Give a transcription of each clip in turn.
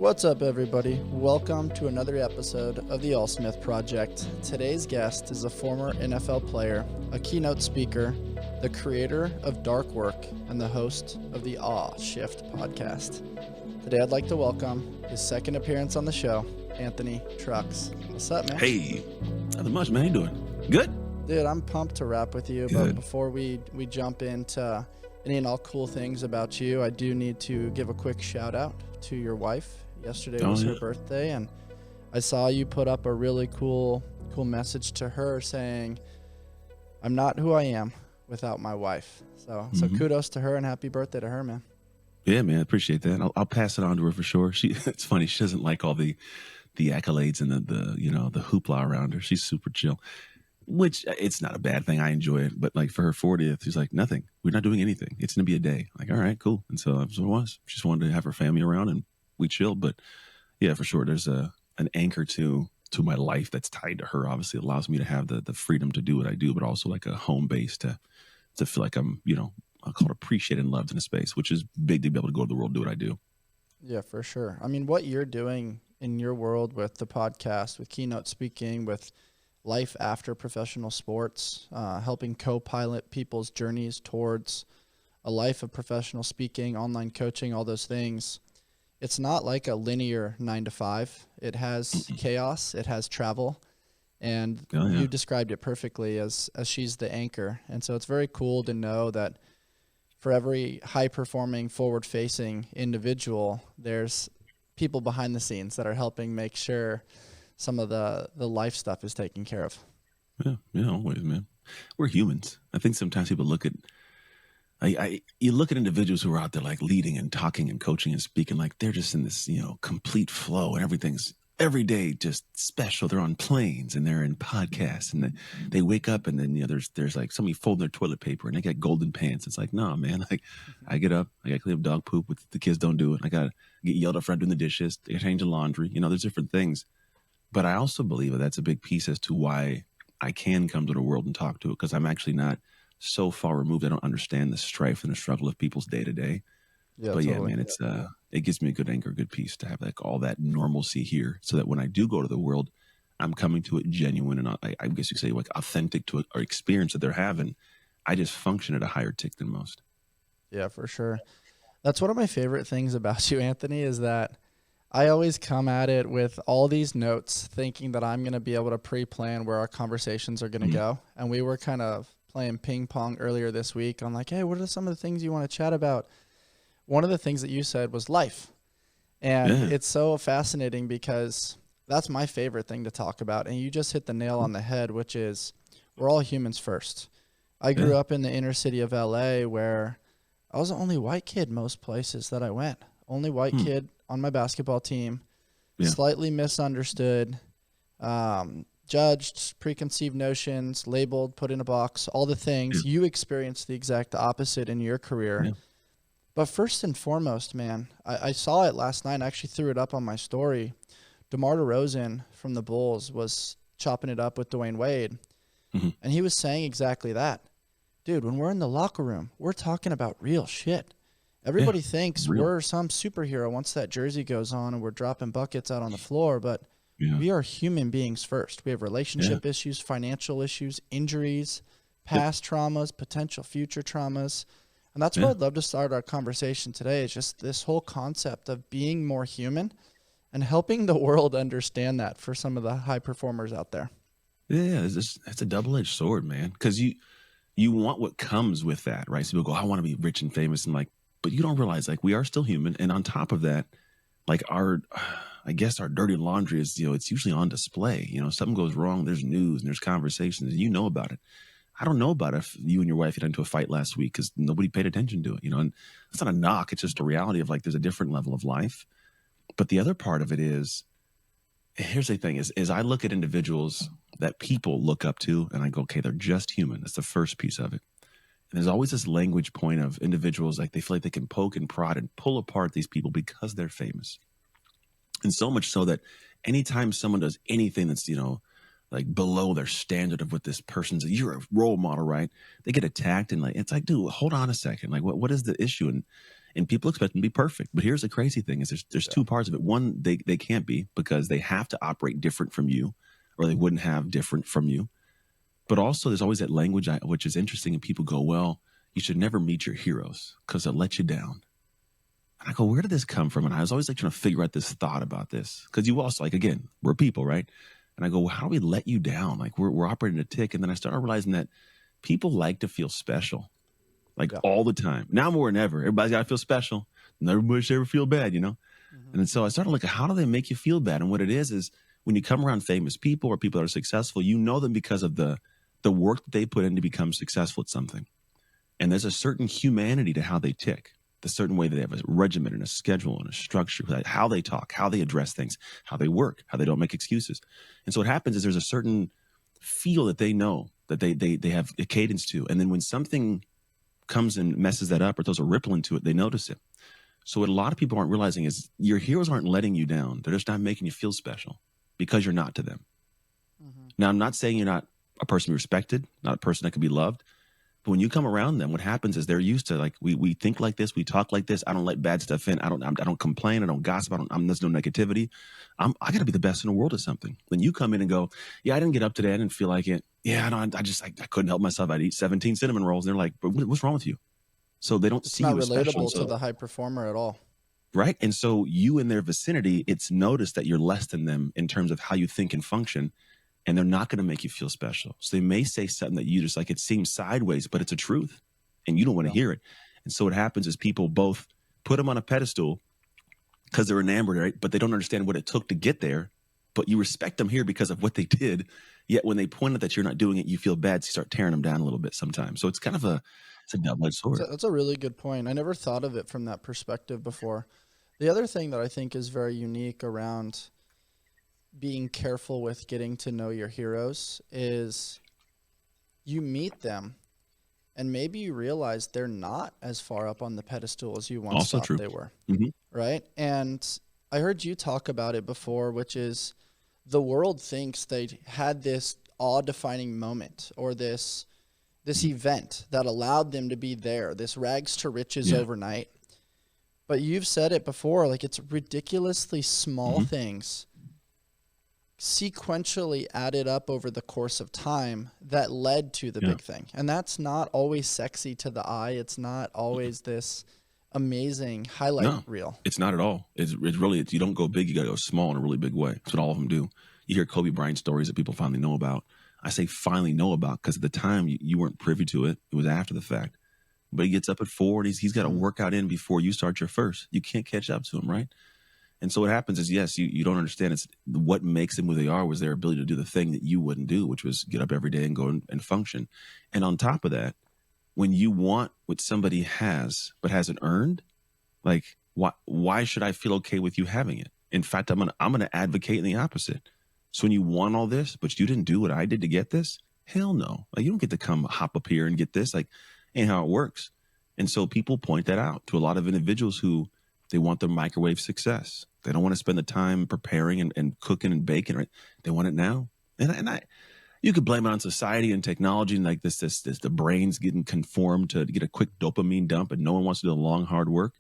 What's up, everybody? Welcome to another episode of the Allsmith Project. Today's guest is a former NFL player, a keynote speaker, the creator of Dark Work, and the host of the Awe Shift podcast. Today, I'd like to welcome his second appearance on the show, Anthony Trucks. What's up, man? Hey, nothing much, man. How you doing? Good? Dude, I'm pumped to rap with you, Good. but before we jump into any and all cool things about you, I do need to give a quick shout out to your wife. Yesterday was her birthday, and I saw you put up a really cool message to her saying, "I'm not who I am without my wife." So kudos to her and happy birthday to her, man. Yeah, man. I appreciate that. I'll pass it on to her for sure. It's funny. She doesn't like all the accolades and the hoopla around her. She's super chill, which it's not a bad thing. I enjoy it. But like for her 40th, she's like, nothing. We're not doing anything. It's going to be a day. Like, all right, cool. And so that's what it was. She just wanted to have her family around and we chilled. But yeah, for sure. There's an anchor to my life that's tied to her. Obviously, it allows me to have the freedom to do what I do, but also like a home base to feel like I'm, I'll call it appreciated and loved in a space, which is big to be able to go to the world and do what I do. Yeah, for sure. I mean, what you're doing in your world with the podcast, with keynote speaking, with life after professional sports, helping co-pilot people's journeys towards a life of professional speaking, online coaching, all those things. It's not like a linear 9 to 5. It has chaos, it has travel, and you described it perfectly as she's the anchor. And so it's very cool to know that for every high-performing, forward-facing individual, there's people behind the scenes that are helping make sure some of the life stuff is taken care of. Yeah, always, man. We're humans. I think sometimes people look at you look at individuals who are out there like leading and talking and coaching and speaking like they're just in this, complete flow and everything's every day just special. They're on planes and they're in podcasts and they wake up and then, there's like somebody folding their toilet paper and they got golden pants. It's like, nah, man, like I get up, I got to clean up dog poop, the kids don't do it. I got to get yelled at for doing the dishes, I change the laundry, there's different things. But I also believe that that's a big piece as to why I can come to the world and talk to it, because I'm actually not so far removed. I don't understand the strife and the struggle of people's day to day. Yeah, but totally. yeah, man, it gives me a good anchor, a good piece to have like all that normalcy here, so that when I do go to the world, I'm coming to it genuine and I guess you could say like authentic to it or experience that they're having. I just function at a higher tick than most. Yeah, for sure. That's one of my favorite things about you, Anthony, is that I always come at it with all these notes thinking that I'm going to be able to pre-plan where our conversations are going to go. And we were kind of playing ping pong earlier this week on like, hey, what are some of the things you want to chat about? One of the things that you said was life. And it's so fascinating because that's my favorite thing to talk about. And you just hit the nail on the head, which is we're all humans first. I grew up in the inner city of LA where I was the only white kid most places that I went. Only white kid on my basketball team, slightly misunderstood, judged, preconceived notions, labeled, put in a box, all the things. You experienced the exact opposite in your career. Yeah. But first and foremost, man, I saw it last night. I actually threw it up on my story. DeMar DeRozan from the Bulls was chopping it up with Dwayne Wade, and he was saying exactly that. Dude, when we're in the locker room, we're talking about real shit. Everybody thinks we're some superhero once that jersey goes on and we're dropping buckets out on the floor, but we are human beings first. We have relationship issues, financial issues, injuries, past traumas, potential future traumas. And that's where I'd love to start our conversation today, is just this whole concept of being more human and helping the world understand that for some of the high performers out there. Yeah, it's a double-edged sword, man, because you want what comes with that, right? So people go, I want to be rich and famous, and like, but you don't realize like we are still human. And on top of that, like our dirty laundry is, it's usually on display. Something goes wrong, there's news and there's conversations, and about it. I don't know about if you and your wife got into a fight last week because nobody paid attention to it, and it's not a knock. It's just a reality of like, there's a different level of life. But the other part of it is, here's the thing is I look at individuals that people look up to and I go, okay, they're just human. That's the first piece of it. And there's always this language point of individuals, like they feel like they can poke and prod and pull apart these people because they're famous. And so much so that anytime someone does anything that's, like below their standard of what this person's, you're a role model, right? They get attacked and like, it's like, dude, hold on a second. Like what is the issue? and people expect them to be perfect. But here's the crazy thing: is there's two parts of it. One, they can't be, because they have to operate different from you, or they wouldn't have different from you. But also, there's always that language which is interesting, and people go, "Well, you should never meet your heroes because they'll let you down." And I go, where did this come from? And I was always like trying to figure out this thought about this, because you also, like, again, we're people, right? And I go, well, how do we let you down? Like, we're operating a tick. And then I started realizing that people like to feel special, like all the time. Now more than ever, everybody's got to feel special. Nobody should ever feel bad, you know? And so I started looking, how do they make you feel bad? And what it is when you come around famous people or people that are successful, you know them because of the work that they put in to become successful at something. And there's a certain humanity to how they tick, the certain way that they have a regimen and a schedule and a structure, how they talk, how they address things, how they work, how they don't make excuses. And so what happens is there's a certain feel that they know, that they have a cadence to. And then when something comes and messes that up or throws a ripple into it, they notice it. So what a lot of people aren't realizing is your heroes aren't letting you down. They're just not making you feel special because you're not to them. Now, I'm not saying you're not a person to be respected, not a person that can be loved. But when you come around them, what happens is they're used to, like, we think like this, we talk like this. I don't let bad stuff in. I don't complain. I don't gossip. There's no negativity. I got to be the best in the world at something. Then you come in and go, yeah, I didn't get up today. I didn't feel like it. Yeah, I couldn't help myself. I'd eat 17 cinnamon rolls. And they're like, but what's wrong with you? So they don't see you as special. It's not relatable to the high performer at all. Right. And so you in their vicinity, it's noticed that you're less than them in terms of how you think and function. And they're not going to make you feel special. So they may say something that you just, like, it seems sideways, but it's a truth and you don't want to hear it. And so what happens is people both put them on a pedestal because they're enamored, right? But they don't understand what it took to get there. But you respect them here because of what they did. Yet when they point out that you're not doing it, you feel bad. So you start tearing them down a little bit sometimes. So it's kind of it's a double-edged sword. That's a really good point. I never thought of it from that perspective before. The other thing that I think is very unique around being careful with getting to know your heroes is you meet them and maybe you realize they're not as far up on the pedestal as you once thought they were. Right? And I heard you talk about it before, which is the world thinks they had this awe-defining moment or this event that allowed them to be there, this rags to riches overnight. But you've said it before, like, it's ridiculously small things sequentially added up over the course of time that led to the big thing. And that's not always sexy to the eye. It's not always this amazing highlight reel. It's not at all. It's really, you don't go big, you got to go small in a really big way. That's what all of them do. You hear Kobe Bryant stories that people finally know about. I say finally know about because at the time you weren't privy to it. It was after the fact. But he gets up at 4 and he's got a workout in before you start your first. You can't catch up to him, right? And so what happens is, yes, you don't understand. It's what makes them who they are was their ability to do the thing that you wouldn't do, which was get up every day and go and function. And on top of that, when you want what somebody has but hasn't earned, like, why should I feel okay with you having it? In fact, I'm gonna advocate in the opposite. So when you want all this, but you didn't do what I did to get this, hell no. Like, you don't get to come hop up here and get this. Like, ain't how it works. And so people point that out to a lot of individuals who they want their microwave success. They don't want to spend the time preparing and cooking and baking. Right? They want it now. And you could blame it on society and technology and like this the brain's getting conformed to get a quick dopamine dump and no one wants to do the long, hard work.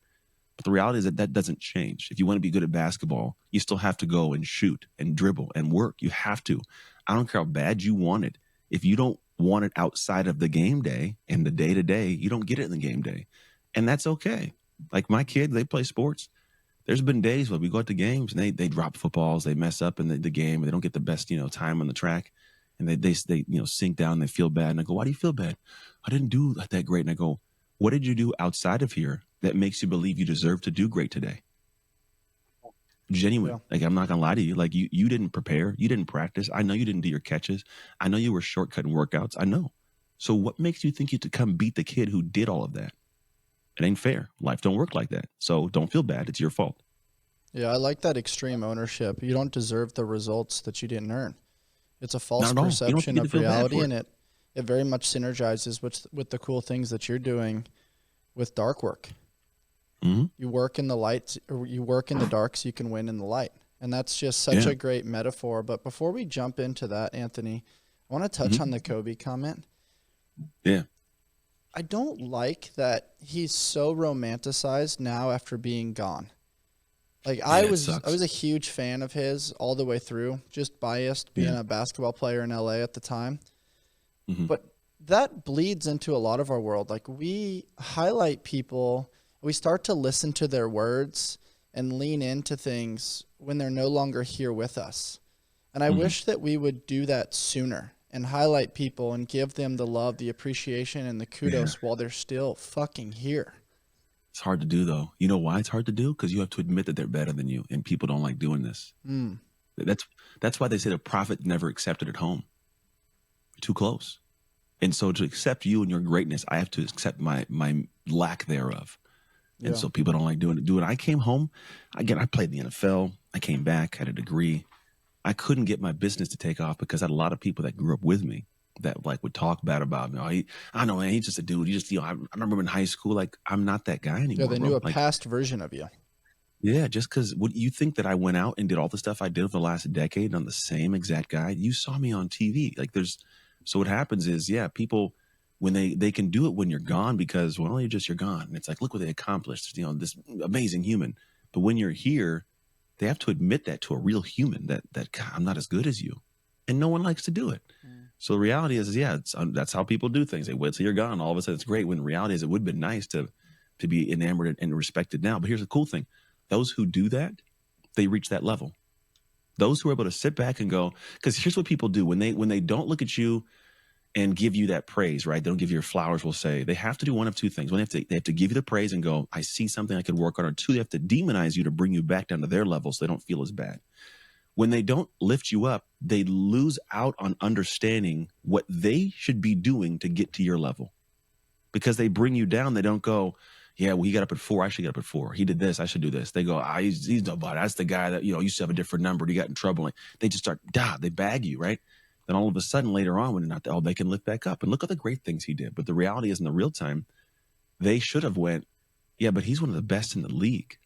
But the reality is that doesn't change. If you want to be good at basketball, you still have to go and shoot and dribble and work. You have to. I don't care how bad you want it. If you don't want it outside of the game day and the day-to-day, you don't get it in the game day. And that's okay. Like my kids, they play sports. There's been days where we go out to games and they drop footballs, they mess up in the game, they don't get the best, time on the track, and they sink down, they feel bad. And I go, why do you feel bad? I didn't do that great. And I go, what did you do outside of here that makes you believe you deserve to do great today? Genuine. Like, I'm not gonna lie to you. Like, you didn't prepare, you didn't practice. I know you didn't do your catches. I know you were shortcutting workouts. I know. So what makes you think you to come beat the kid who did all of that? It ain't fair. Life don't work like that. So don't feel bad. It's your fault. Yeah, I like that extreme ownership. You don't deserve the results that you didn't earn. It's a false perception of reality, and it very much synergizes with the cool things that you're doing with dark work. Mm-hmm. You work in the light, or you work in the dark so you can win in the light. And that's just such a great metaphor. But before we jump into that, Anthony, I want to touch on the Kobe comment. Yeah. I don't like that he's so romanticized now after being gone. Like Yeah, it I sucks. was a huge fan of his all the way through, just biased being Yeah. a basketball player in LA at the time. Hmm. But that bleeds into a lot of our world. Like we highlight people, we start to listen to their words and lean into things when they're no longer here with us. And I Hmm. wish that we would do that sooner and highlight people and give them the love, the appreciation, and the Yeah. kudos while they're still fucking here. It's hard to do though. You know why it's hard to do? Because you have to admit that they're better than you, and people don't like doing this. Mm. That's that's why they say the prophet never accepted at home. Too close. And so to accept you and your greatness, I have to accept my lack thereof. And Yeah. so people don't like doing it. I came home. Again, I played in the NFL. I came back, had a degree. I couldn't get my business to take off because I had a lot of people that grew up with me that like would talk bad about me. Oh, I know, man, he's just a dude. He just, I remember in high school, like I'm not that guy Yeah, anymore, they knew bro. a Like, past version of you. yeah, just because what you think that I went out and did all the stuff I did over the last decade on the same exact guy, you saw me on TV. Like so what happens is, yeah, people when they can do it when you're gone because well, you're gone. And it's like, look what they accomplished, this amazing human. But when you're here, they have to admit that to a real human that God, I'm not as good as you, and no one likes to do it. Mm. So the reality is yeah, that's how people do things. They wait till you're gone. All of a sudden, it's great. When the reality is, it would have been nice to be enamored and respected now. But here's the cool thing: those who do that, they reach that level. Those who are able to sit back and go, because here's what people do when they don't look at you and give you that praise, right? They don't give you your flowers. We'll say they have to do one of two things. One, they have to give you the praise and go, I see something I could work on. Or two, they have to demonize you to bring you back down to their level so they don't feel as bad. When they don't lift you up, they lose out on understanding what they should be doing to get to your level. Because they bring you down, they don't go, yeah, well, he got up at 4. I should get up at 4. He did this. I should do this. They go, he's nobody. That's the guy that, used to have a different number. He got in trouble. Like, they just start, they bag you, right? Then all of a sudden later on, when they're not, they can lift back up and look at the great things he did. But the reality is in the real time, they should have went, yeah, but he's one of the best in the league.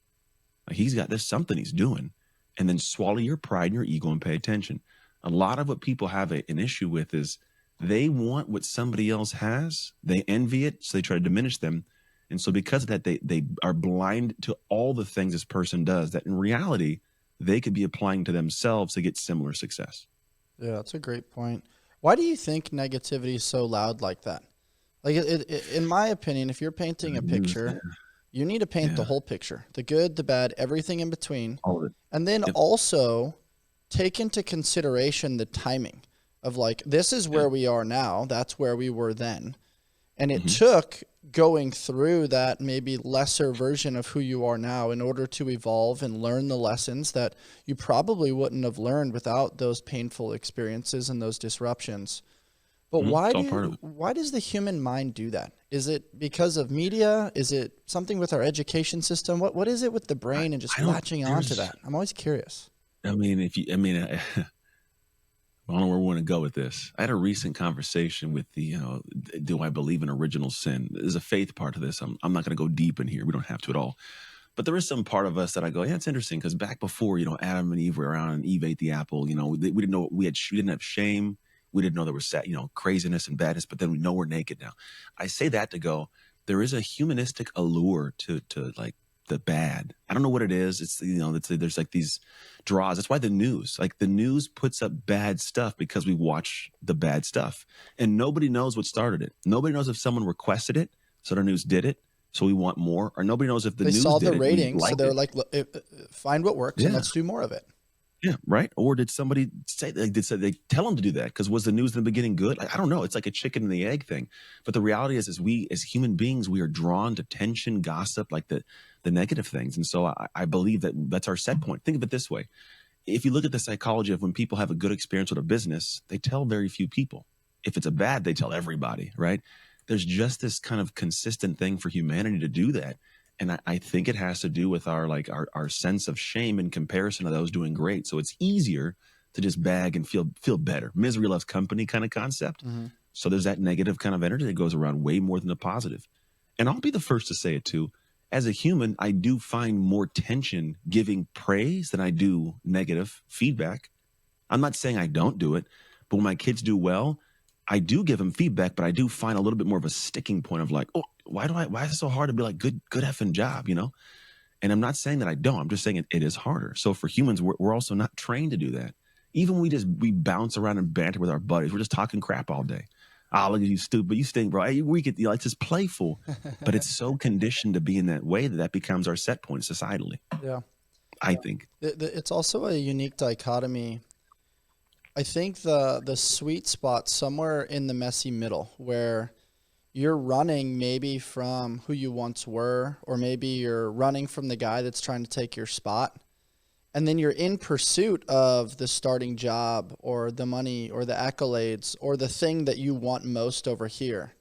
Like there's something he's doing. And then swallow your pride and your ego and pay attention. A lot of what people have an issue with is they want what somebody else has. They envy it, so they try to diminish them. And so because of that, they are blind to all the things this person does that in reality, they could be applying to themselves to get similar success. Yeah, that's a great point. Why do you think negativity is so loud like that? Like, in my opinion, if you're painting a picture, you need to paint the Yeah, whole picture, the good, the bad, everything in between. all of it. And then Yep. also take into consideration the timing of like, this is Yeah. where we are now. That's where we were then. And it Hmm. took going through that maybe lesser version of who you are now in order to evolve and learn the lessons that you probably wouldn't have learned without those painful experiences and those disruptions. But It's all part of it. why does the human mind do that? Is it because of media? Is it something with our education system? What is it with the I, brain and just I don't, latching on to there's, that? I'm always curious. I don't know where we want to go with this. I had a recent conversation with do I believe in original sin? There's a faith part of this. I'm not going to go deep in here. We don't have to at all. But there is some part of us that I go, yeah, it's interesting because back before, Adam and Eve were around and Eve ate the apple. We didn't know we didn't have shame. We didn't know there was craziness and badness. But then we know we're naked now. I say that to go. There is a humanistic allure to like the bad. I don't know what it is. There's like these draws. That's why the news puts up bad stuff because we watch the bad stuff, and nobody knows what started it. Nobody knows if someone requested it, so the news did it, so we want more, or nobody knows if the They news saw the did it, we ratings, so liked they're it. like, find what works and Yeah, let's do more of it. yeah, right. Or did somebody say they tell them to do that? Because was the news in the beginning good? I don't know. It's like a chicken and the egg thing. But the reality is we as human beings, we are drawn to tension, gossip, like the negative things. And so I believe that's our set point. Think of it this way: if you look at the psychology of when people have a good experience with a business, they tell very few people. If it's a bad, they tell everybody, right? There's just this kind of consistent thing for humanity to do that. And I think it has to do with our sense of shame in comparison to those doing great. So it's easier to just bag and feel better. Misery loves company kind of concept. Hmm. So there's that negative kind of energy that goes around way more than the positive. And I'll be the first to say it too. As a human, I do find more tension giving praise than I do negative feedback. I'm not saying I don't do it, but when my kids do well, I do give them feedback, but I do find a little bit more of a sticking point of like, oh, why is it so hard to be like, good effing job, you know? And I'm not saying that I don't. I'm just saying it is harder. So for humans, we're also not trained to do that. Even we bounce around and banter with our buddies. We're just talking crap all day. Oh, look at you, stupid. You stink, bro. Hey, we get, it's just playful, but it's so conditioned to be in that way that becomes our set point societally. Yeah. I think It's also a unique dichotomy. I think the sweet spot somewhere in the messy middle where you're running maybe from who you once were, or maybe you're running from the guy that's trying to take your spot. And then you're in pursuit of the starting job or the money or the accolades or the thing that you want most over here.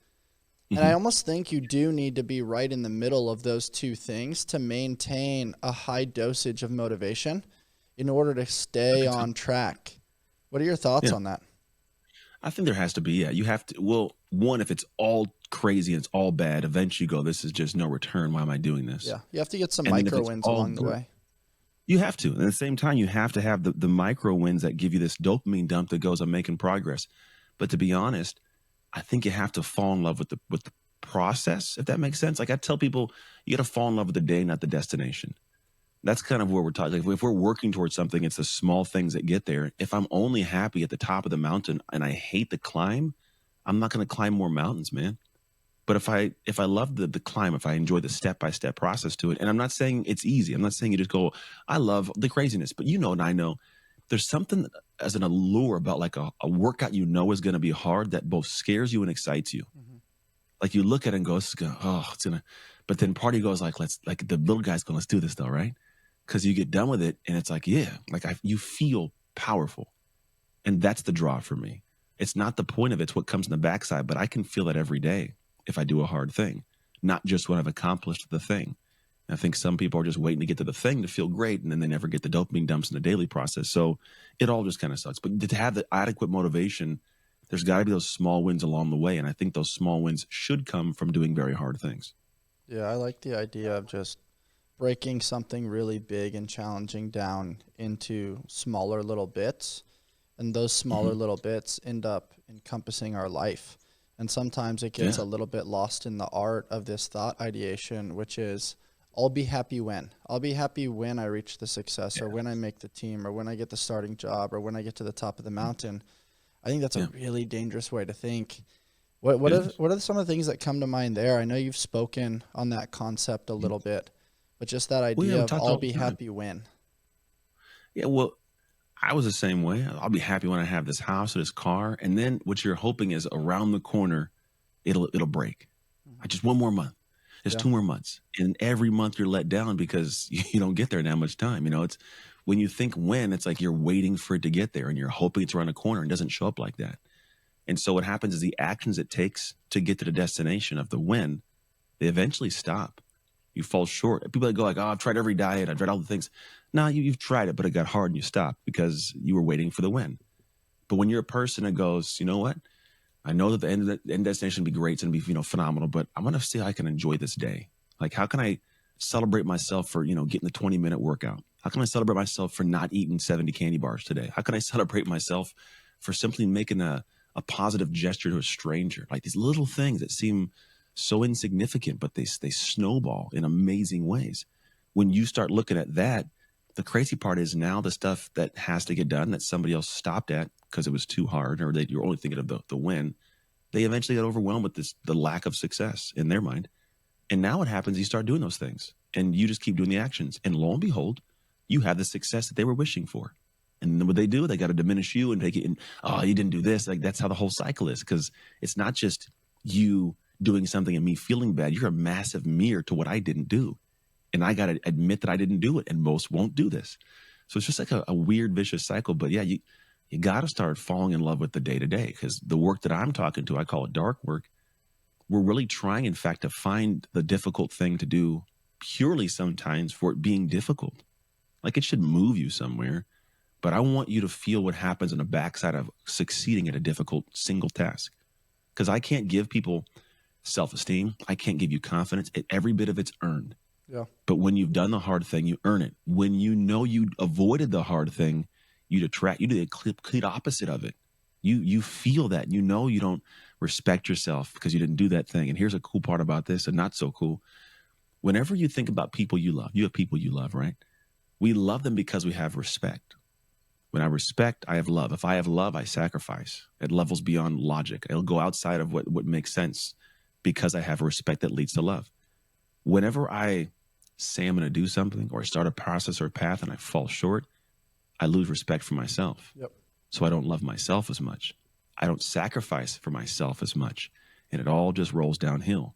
And I almost think you do need to be right in the middle of those two things to maintain a high dosage of motivation in order to stay on track. What are your thoughts on that? I think there has to be, you have to, well, one, if it's all crazy and it's all bad, eventually you go, this is just no return. Why am I doing this? Yeah, you have to get some micro wins along the way. You have to. And at the same time, you have to have the micro wins that give you this dopamine dump that goes, I'm making progress. But to be honest, I think you have to fall in love with the process, if that makes sense. Like I tell people, you got to fall in love with the day, not the destination. That's kind of where we're talking. Like if we're working towards something, it's the small things that get there. If I'm only happy at the top of the mountain and I hate the climb, I'm not going to climb more mountains, man. But if I love the climb, if I enjoy the step-by-step process to it, and I'm not saying it's easy. I'm not saying you just go, I love the craziness. But you know, and I know, there's something as an allure about like a workout you know is going to be hard that both scares you and excites you. Like you look at it and go, it's going to, but then part of you goes like, like the little guy's going, let's do this though, right? Because you get done with it and it's like, yeah, like you feel powerful. And that's the draw for me. It's not the point of it, it's what comes in the backside, but I can feel that every day if I do a hard thing, not just when I've accomplished the thing. And I think some people are just waiting to get to the thing to feel great, and then they never get the dopamine dumps in the daily process. So it all just kind of sucks. But to have the adequate motivation, there's got to be those small wins along the way. And I think those small wins should come from doing very hard things. Yeah, I like the idea of just breaking something really big and challenging down into smaller little bits. And those smaller little bits end up encompassing our life. And sometimes it gets a little bit lost in the art of this thought ideation, which is, I'll be happy when. I'll be happy when I reach the success or when I make the team or when I get the starting job or when I get to the top of the mountain. I think that's a really dangerous way to think. What are some of the things that come to mind there? I know you've spoken on that concept a little bit, but just that idea of I'll be happy when. Yeah, well, I was the same way. I'll be happy when I have this house or this car. And then what you're hoping is around the corner, it'll break. Just one more month. Just 2 more months. And every month you're let down because you don't get there in that much time. You know, it's when you think when, it's like you're waiting for it to get there and you're hoping it's around the corner and it doesn't show up like that. And so what happens is the actions it takes to get to the destination of the when, they eventually stop. You fall short. People that go like, oh, I've tried every diet. I've tried all the things. No, you've tried it, but it got hard and you stopped because you were waiting for the when. But when you're a person that goes, you know what? I know that the end destination will be great. It's going to be, phenomenal, but I'm going to see how I can enjoy this day. Like, how can I celebrate myself for, getting the 20-minute workout? How can I celebrate myself for not eating 70 candy bars today? How can I celebrate myself for simply making a positive gesture to a stranger? Like these little things that seem so insignificant, but they snowball in amazing ways. When you start looking at that, the crazy part is now the stuff that has to get done that somebody else stopped at because it was too hard, or that you're only thinking of the win, they eventually get overwhelmed with the lack of success in their mind. And now what happens, you start doing those things and you just keep doing the actions. And lo and behold, you have the success that they were wishing for. And then what they do, they got to diminish you and take it in. Oh, you didn't do this. Like that's how the whole cycle is, because it's not just you doing something and me feeling bad. You're a massive mirror to what I didn't do. And I got to admit that I didn't do it. And most won't do this. So it's just like a weird, vicious cycle. But yeah, you got to start falling in love with the day to day, because the work that I'm talking to, I call it dark work. We're really trying, in fact, to find the difficult thing to do purely sometimes for it being difficult. Like it should move you somewhere. But I want you to feel what happens on the backside of succeeding at a difficult single task. Because I can't give people self-esteem. I can't give you confidence. Every bit of it's earned. Yeah. But when you've done the hard thing, you earn it. When you know you avoided the hard thing, you do the complete opposite of it. You feel that. You know you don't respect yourself because you didn't do that thing. And here's a cool part about this, and not so cool. Whenever you think about people you love, you have people you love, right? We love them because we have respect. When I respect, I have love. If I have love, I sacrifice at levels beyond logic. It'll go outside of what makes sense because I have respect that leads to love. Whenever I say I'm going to do something or start a process or a path and I fall short, I lose respect for myself. Yep. So I don't love myself as much. I don't sacrifice for myself as much. And it all just rolls downhill.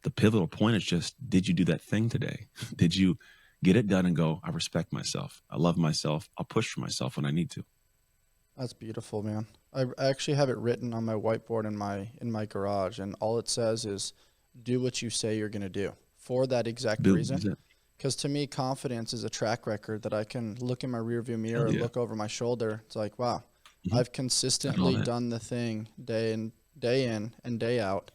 The pivotal point is just, did you do that thing today? Did you get it done and go, I respect myself. I love myself. I'll push for myself when I need to. That's beautiful, man. I actually have it written on my whiteboard in my garage, and all it says is, do what you say you're going to do, for that exact reason. Because to me, confidence is a track record that I can look in my rearview mirror and look over my shoulder. It's like, wow, I've consistently done the thing day in and day out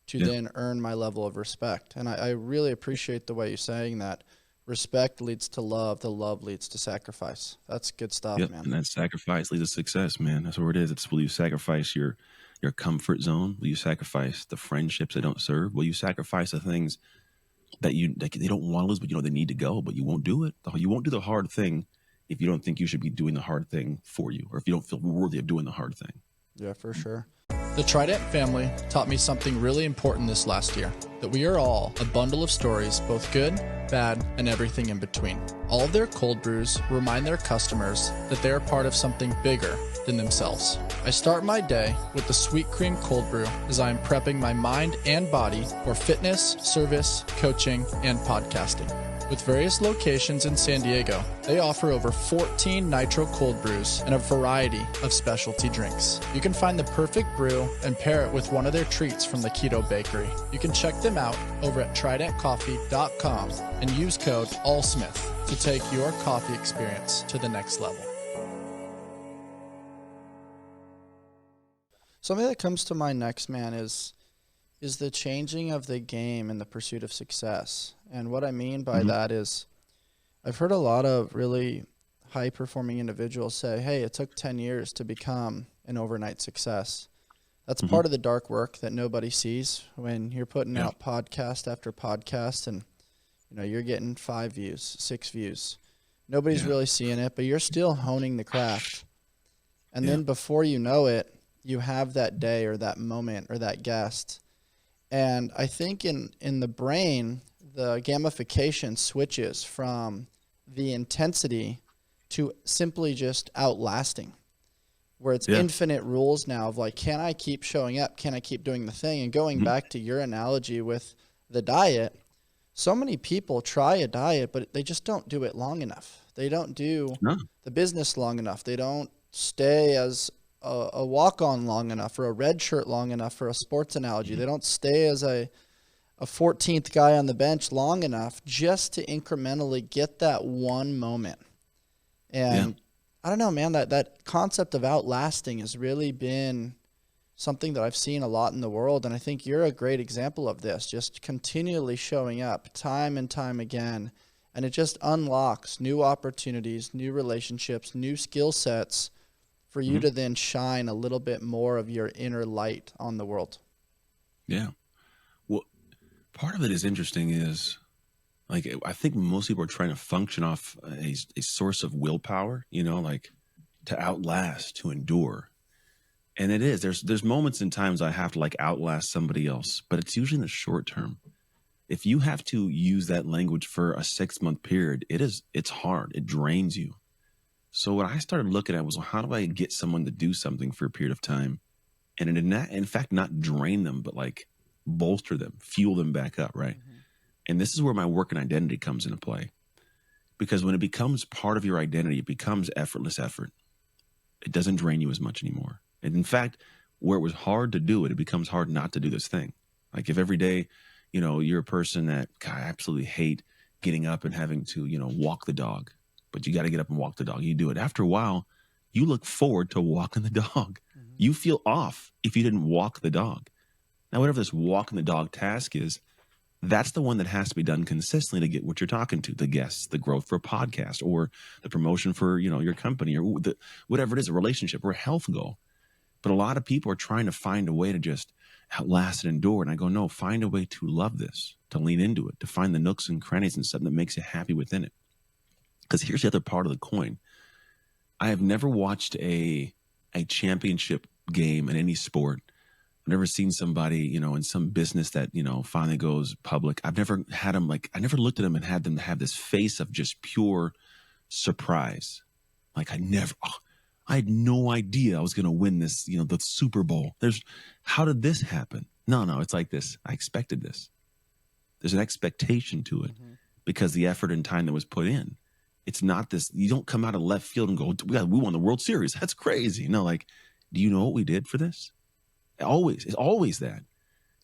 to then earn my level of respect. And I really appreciate the way you're saying that. Respect leads to love. The love leads to sacrifice. That's good stuff, man. And that sacrifice leads to success, man. That's what it is. It's, will you sacrifice your comfort zone? Will you sacrifice the friendships that don't serve? Will you sacrifice the things that they don't want to lose, but you know they need to go, but you won't do it? You won't do the hard thing if you don't think you should be doing the hard thing for you, or if you don't feel worthy of doing the hard thing. Yeah, for sure. The Trident family taught me something really important this last year, that we are all a bundle of stories, both good, bad, and everything in between. All of their cold brews remind their customers that they are part of something bigger than themselves. I start my day with the Sweet Cream Cold Brew as I am prepping my mind and body for fitness, service, coaching, and podcasting. With various locations in San Diego, they offer over 14 nitro cold brews and a variety of specialty drinks. You can find the perfect brew and pair it with one of their treats from the Keto Bakery. You can check them out over at tridentcoffee.com and use code ALLSMITH to take your coffee experience to the next level. Something that comes to mind next, man, is the changing of the game in the pursuit of success. And what I mean by that is, I've heard a lot of really high-performing individuals say, hey, it took 10 years to become an overnight success. That's part of the dark work that nobody sees when you're putting out podcast after podcast and you're getting 5 views, 6 views. Nobody's really seeing it, but you're still honing the craft. And then before you know it, you have that day or that moment or that guest. And I think in the brain, the gamification switches from the intensity to simply just outlasting, where it's infinite rules now of like, can I keep showing up? Can I keep doing the thing? And going back to your analogy with the diet, so many people try a diet, but they just don't do it long enough. They don't do the business long enough. They don't stay as a walk-on long enough, or a red shirt long enough, for a sports analogy. They don't stay as a 14th guy on the bench long enough just to incrementally get that one moment. And I don't know, man, that concept of outlasting has really been something that I've seen a lot in the world. And I think you're a great example of this, just continually showing up time and time again. And it just unlocks new opportunities, new relationships, new skill sets for you to then shine a little bit more of your inner light on the world. Yeah. Well, part of it is interesting is, like, I think most people are trying to function off a source of willpower, like to outlast, to endure. And it is, there's moments and times I have to like outlast somebody else, but it's usually in the short term. If you have to use that language for a 6-month period, it's hard. It drains you. So what I started looking at was, well, how do I get someone to do something for a period of time? And in fact, not drain them, but like bolster them, fuel them back up, right? And this is where my work and identity comes into play. Because when it becomes part of your identity, it becomes effortless effort. It doesn't drain you as much anymore. And in fact, where it was hard to do it, it becomes hard not to do this thing. Like if every day, you're a person that, God, I absolutely hate getting up and having to, walk the dog. But you got to get up and walk the dog. You do it. After a while, you look forward to walking the dog. You feel off if you didn't walk the dog. Now, whatever this walking the dog task is, that's the one that has to be done consistently to get what you're talking to, the guests, the growth for a podcast, or the promotion for, your company, or whatever it is, a relationship or a health goal. But a lot of people are trying to find a way to just outlast and endure. And I go, no, find a way to love this, to lean into it, to find the nooks and crannies and something that makes you happy within it. Because here's the other part of the coin. I have never watched a championship game in any sport. I've never seen somebody, in some business that, finally goes public. I've never had them I never looked at them and had them have this face of just pure surprise. Like I had no idea I was going to win this, the Super Bowl. How did this happen? No, it's like this. I expected this. There's an expectation to it because the effort and time that was put in. It's not this, you don't come out of left field and go, we won the World Series. That's crazy. No, do you know what we did for this? It's always that.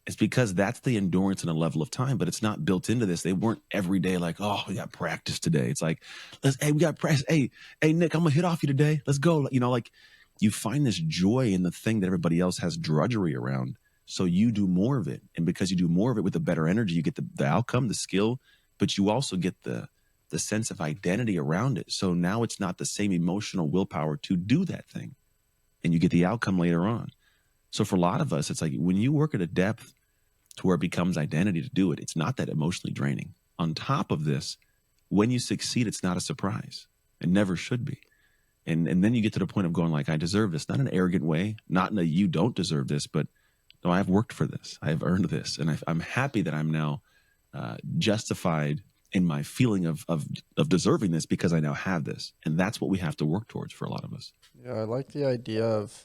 It's because that's the endurance and a level of time, but it's not built into this. They weren't every day like, oh, we got practice today. It's like, we got practice. Hey, Nick, I'm going to hit off you today. Let's go. You find this joy in the thing that everybody else has drudgery around. So you do more of it. And because you do more of it with a better energy, you get the outcome, the skill, but you also get the sense of identity around it. So now it's not the same emotional willpower to do that thing. And you get the outcome later on. So for a lot of us, it's like when you work at a depth to where it becomes identity to do it, it's not that emotionally draining. On top of this, when you succeed, it's not a surprise. It never should be. And then you get to the point of going I deserve this, not in an arrogant way, not in a you don't deserve this, but no, I've worked for this. I have earned this. And I'm happy that I'm now justified in my feeling of deserving this because I now have this. And that's what we have to work towards for a lot of us. Yeah, I like the idea of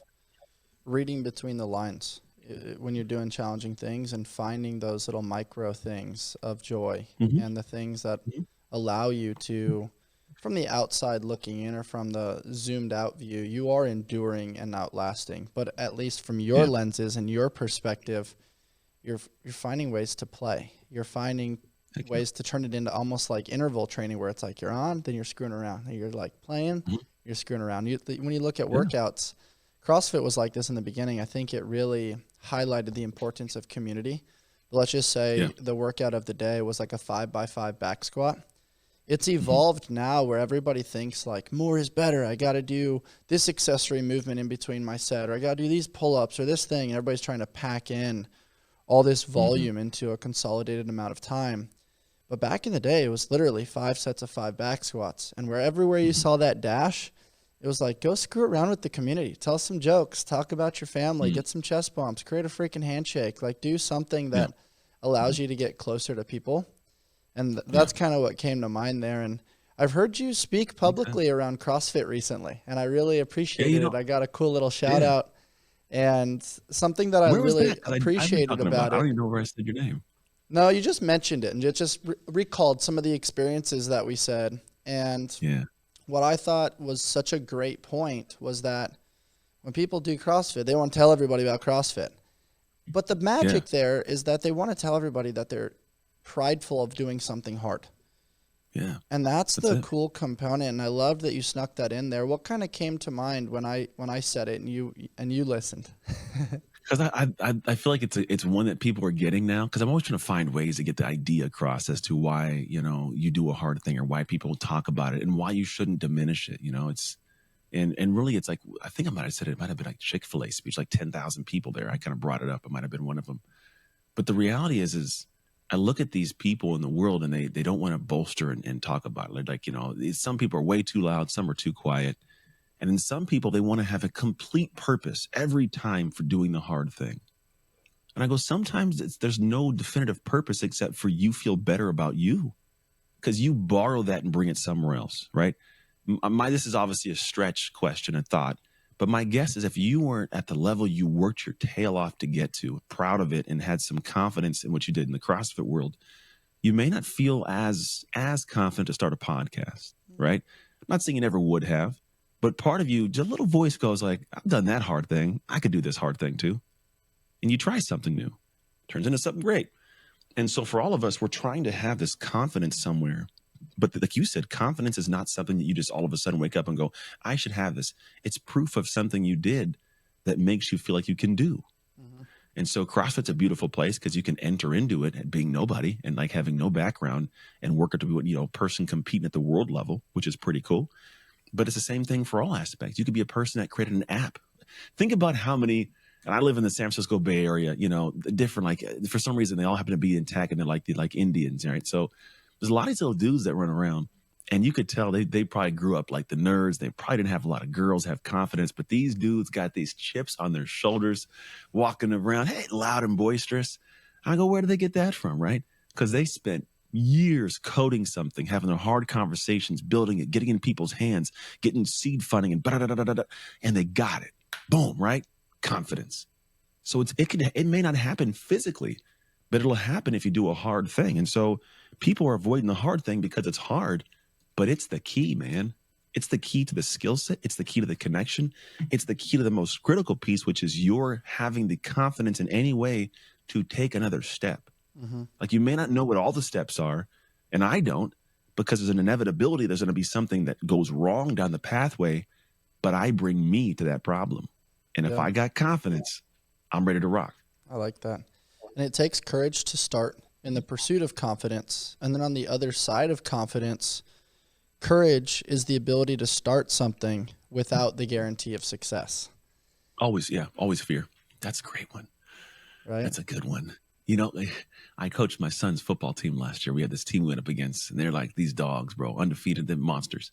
reading between the lines when you're doing challenging things and finding those little micro things of joy and the things that allow you to, from the outside looking in or from the zoomed out view, you are enduring and outlasting. But at least from your lenses and your perspective, you're finding ways to play. You're finding ways to turn it into almost like interval training where it's like you're on, then you're screwing around. Then you're playing, you're screwing around. When you look at workouts, CrossFit was like this in the beginning. I think it really highlighted the importance of community. But let's just say the workout of the day was like a 5x5 back squat. It's evolved now where everybody thinks more is better. I got to do this accessory movement in between my set, or I got to do these pull-ups or this thing. And everybody's trying to pack in all this volume into a consolidated amount of time. But back in the day, it was literally 5 sets of 5 back squats. And everywhere you saw that dash, it was go screw around with the community. Tell some jokes. Talk about your family. Get some chest bumps. Create a freaking handshake. Do something that allows you to get closer to people. And that's kind of what came to mind there. And I've heard you speak publicly around CrossFit recently, and I really appreciated it. I got a cool little shout out. And something that I really appreciated about it. I don't even know where I said your name. No, you just mentioned it and just recalled some of the experiences that we said. And what I thought was such a great point was that when people do CrossFit, they want to tell everybody about CrossFit. But the magic there is that they want to tell everybody that they're prideful of doing something hard. Yeah. And that's the cool component. And I love that you snuck that in there. What kind of came to mind when I said it and you listened? Because I feel like it's one that people are getting now. Because I'm always trying to find ways to get the idea across as to why you do a hard thing or why people talk about it and why you shouldn't diminish it. It's and really it's I think I might have said it might have been like Chick-fil-A speech, 10,000 people there. I kind of brought it up. It might have been one of them. But the reality is I look at these people in the world and they don't want to bolster and talk about it. They're some people are way too loud, some are too quiet. And in some people, they want to have a complete purpose every time for doing the hard thing. And I go, sometimes there's no definitive purpose except for you feel better about you because you borrow that and bring it somewhere else, right? This is obviously a stretch question and thought, but my guess is if you weren't at the level you worked your tail off to get to, proud of it and had some confidence in what you did in the CrossFit world, you may not feel as confident to start a podcast, right? I'm not saying you never would have. But part of you, just a little voice goes I've done that hard thing. I could do this hard thing too. And you try something new. Turns into something great. And so for all of us, we're trying to have this confidence somewhere. But like you said, confidence is not something that you just all of a sudden wake up and go, I should have this. It's proof of something you did that makes you feel like you can do. And so CrossFit's a beautiful place because you can enter into it at being nobody and having no background and work to be a person competing at the world level, which is pretty cool. But it's the same thing for all aspects. You could be a person that created an app. Think about how many, and I live in the San Francisco Bay Area, you know, different, like for some reason they all happen to be intact and they're like Indians, right? So there's a lot of these little dudes that run around, and you could tell they probably grew up like the nerds. They probably didn't have a lot of girls, have confidence, but these dudes got these chips on their shoulders, walking around, hey, loud and boisterous. I go, where do they get that from, right? Because they spent years coding something, having their hard conversations, building it, getting in people's hands, getting seed funding, and they got it. Boom, right? Confidence. So it may not happen physically, but it'll happen if you do a hard thing. And so people are avoiding the hard thing because it's hard, but it's the key, man. It's the key to the skill set. It's the key to the connection. It's the key to the most critical piece, which is you're having the confidence in any way to take another step. Mm-hmm. Like you may not know what all the steps are, and I don't, because there's an inevitability. There's going to be something that goes wrong down the pathway, but I bring me to that problem. And if I got confidence, I'm ready to rock. I like that. And it takes courage to start in the pursuit of confidence. And then on the other side of confidence, courage is the ability to start something without the guarantee of success. Always fear. That's a great one. Right. That's a good one. You know, I coached my son's football team last year. We had this team we went up against, and they're like these dogs, bro, undefeated, they're monsters.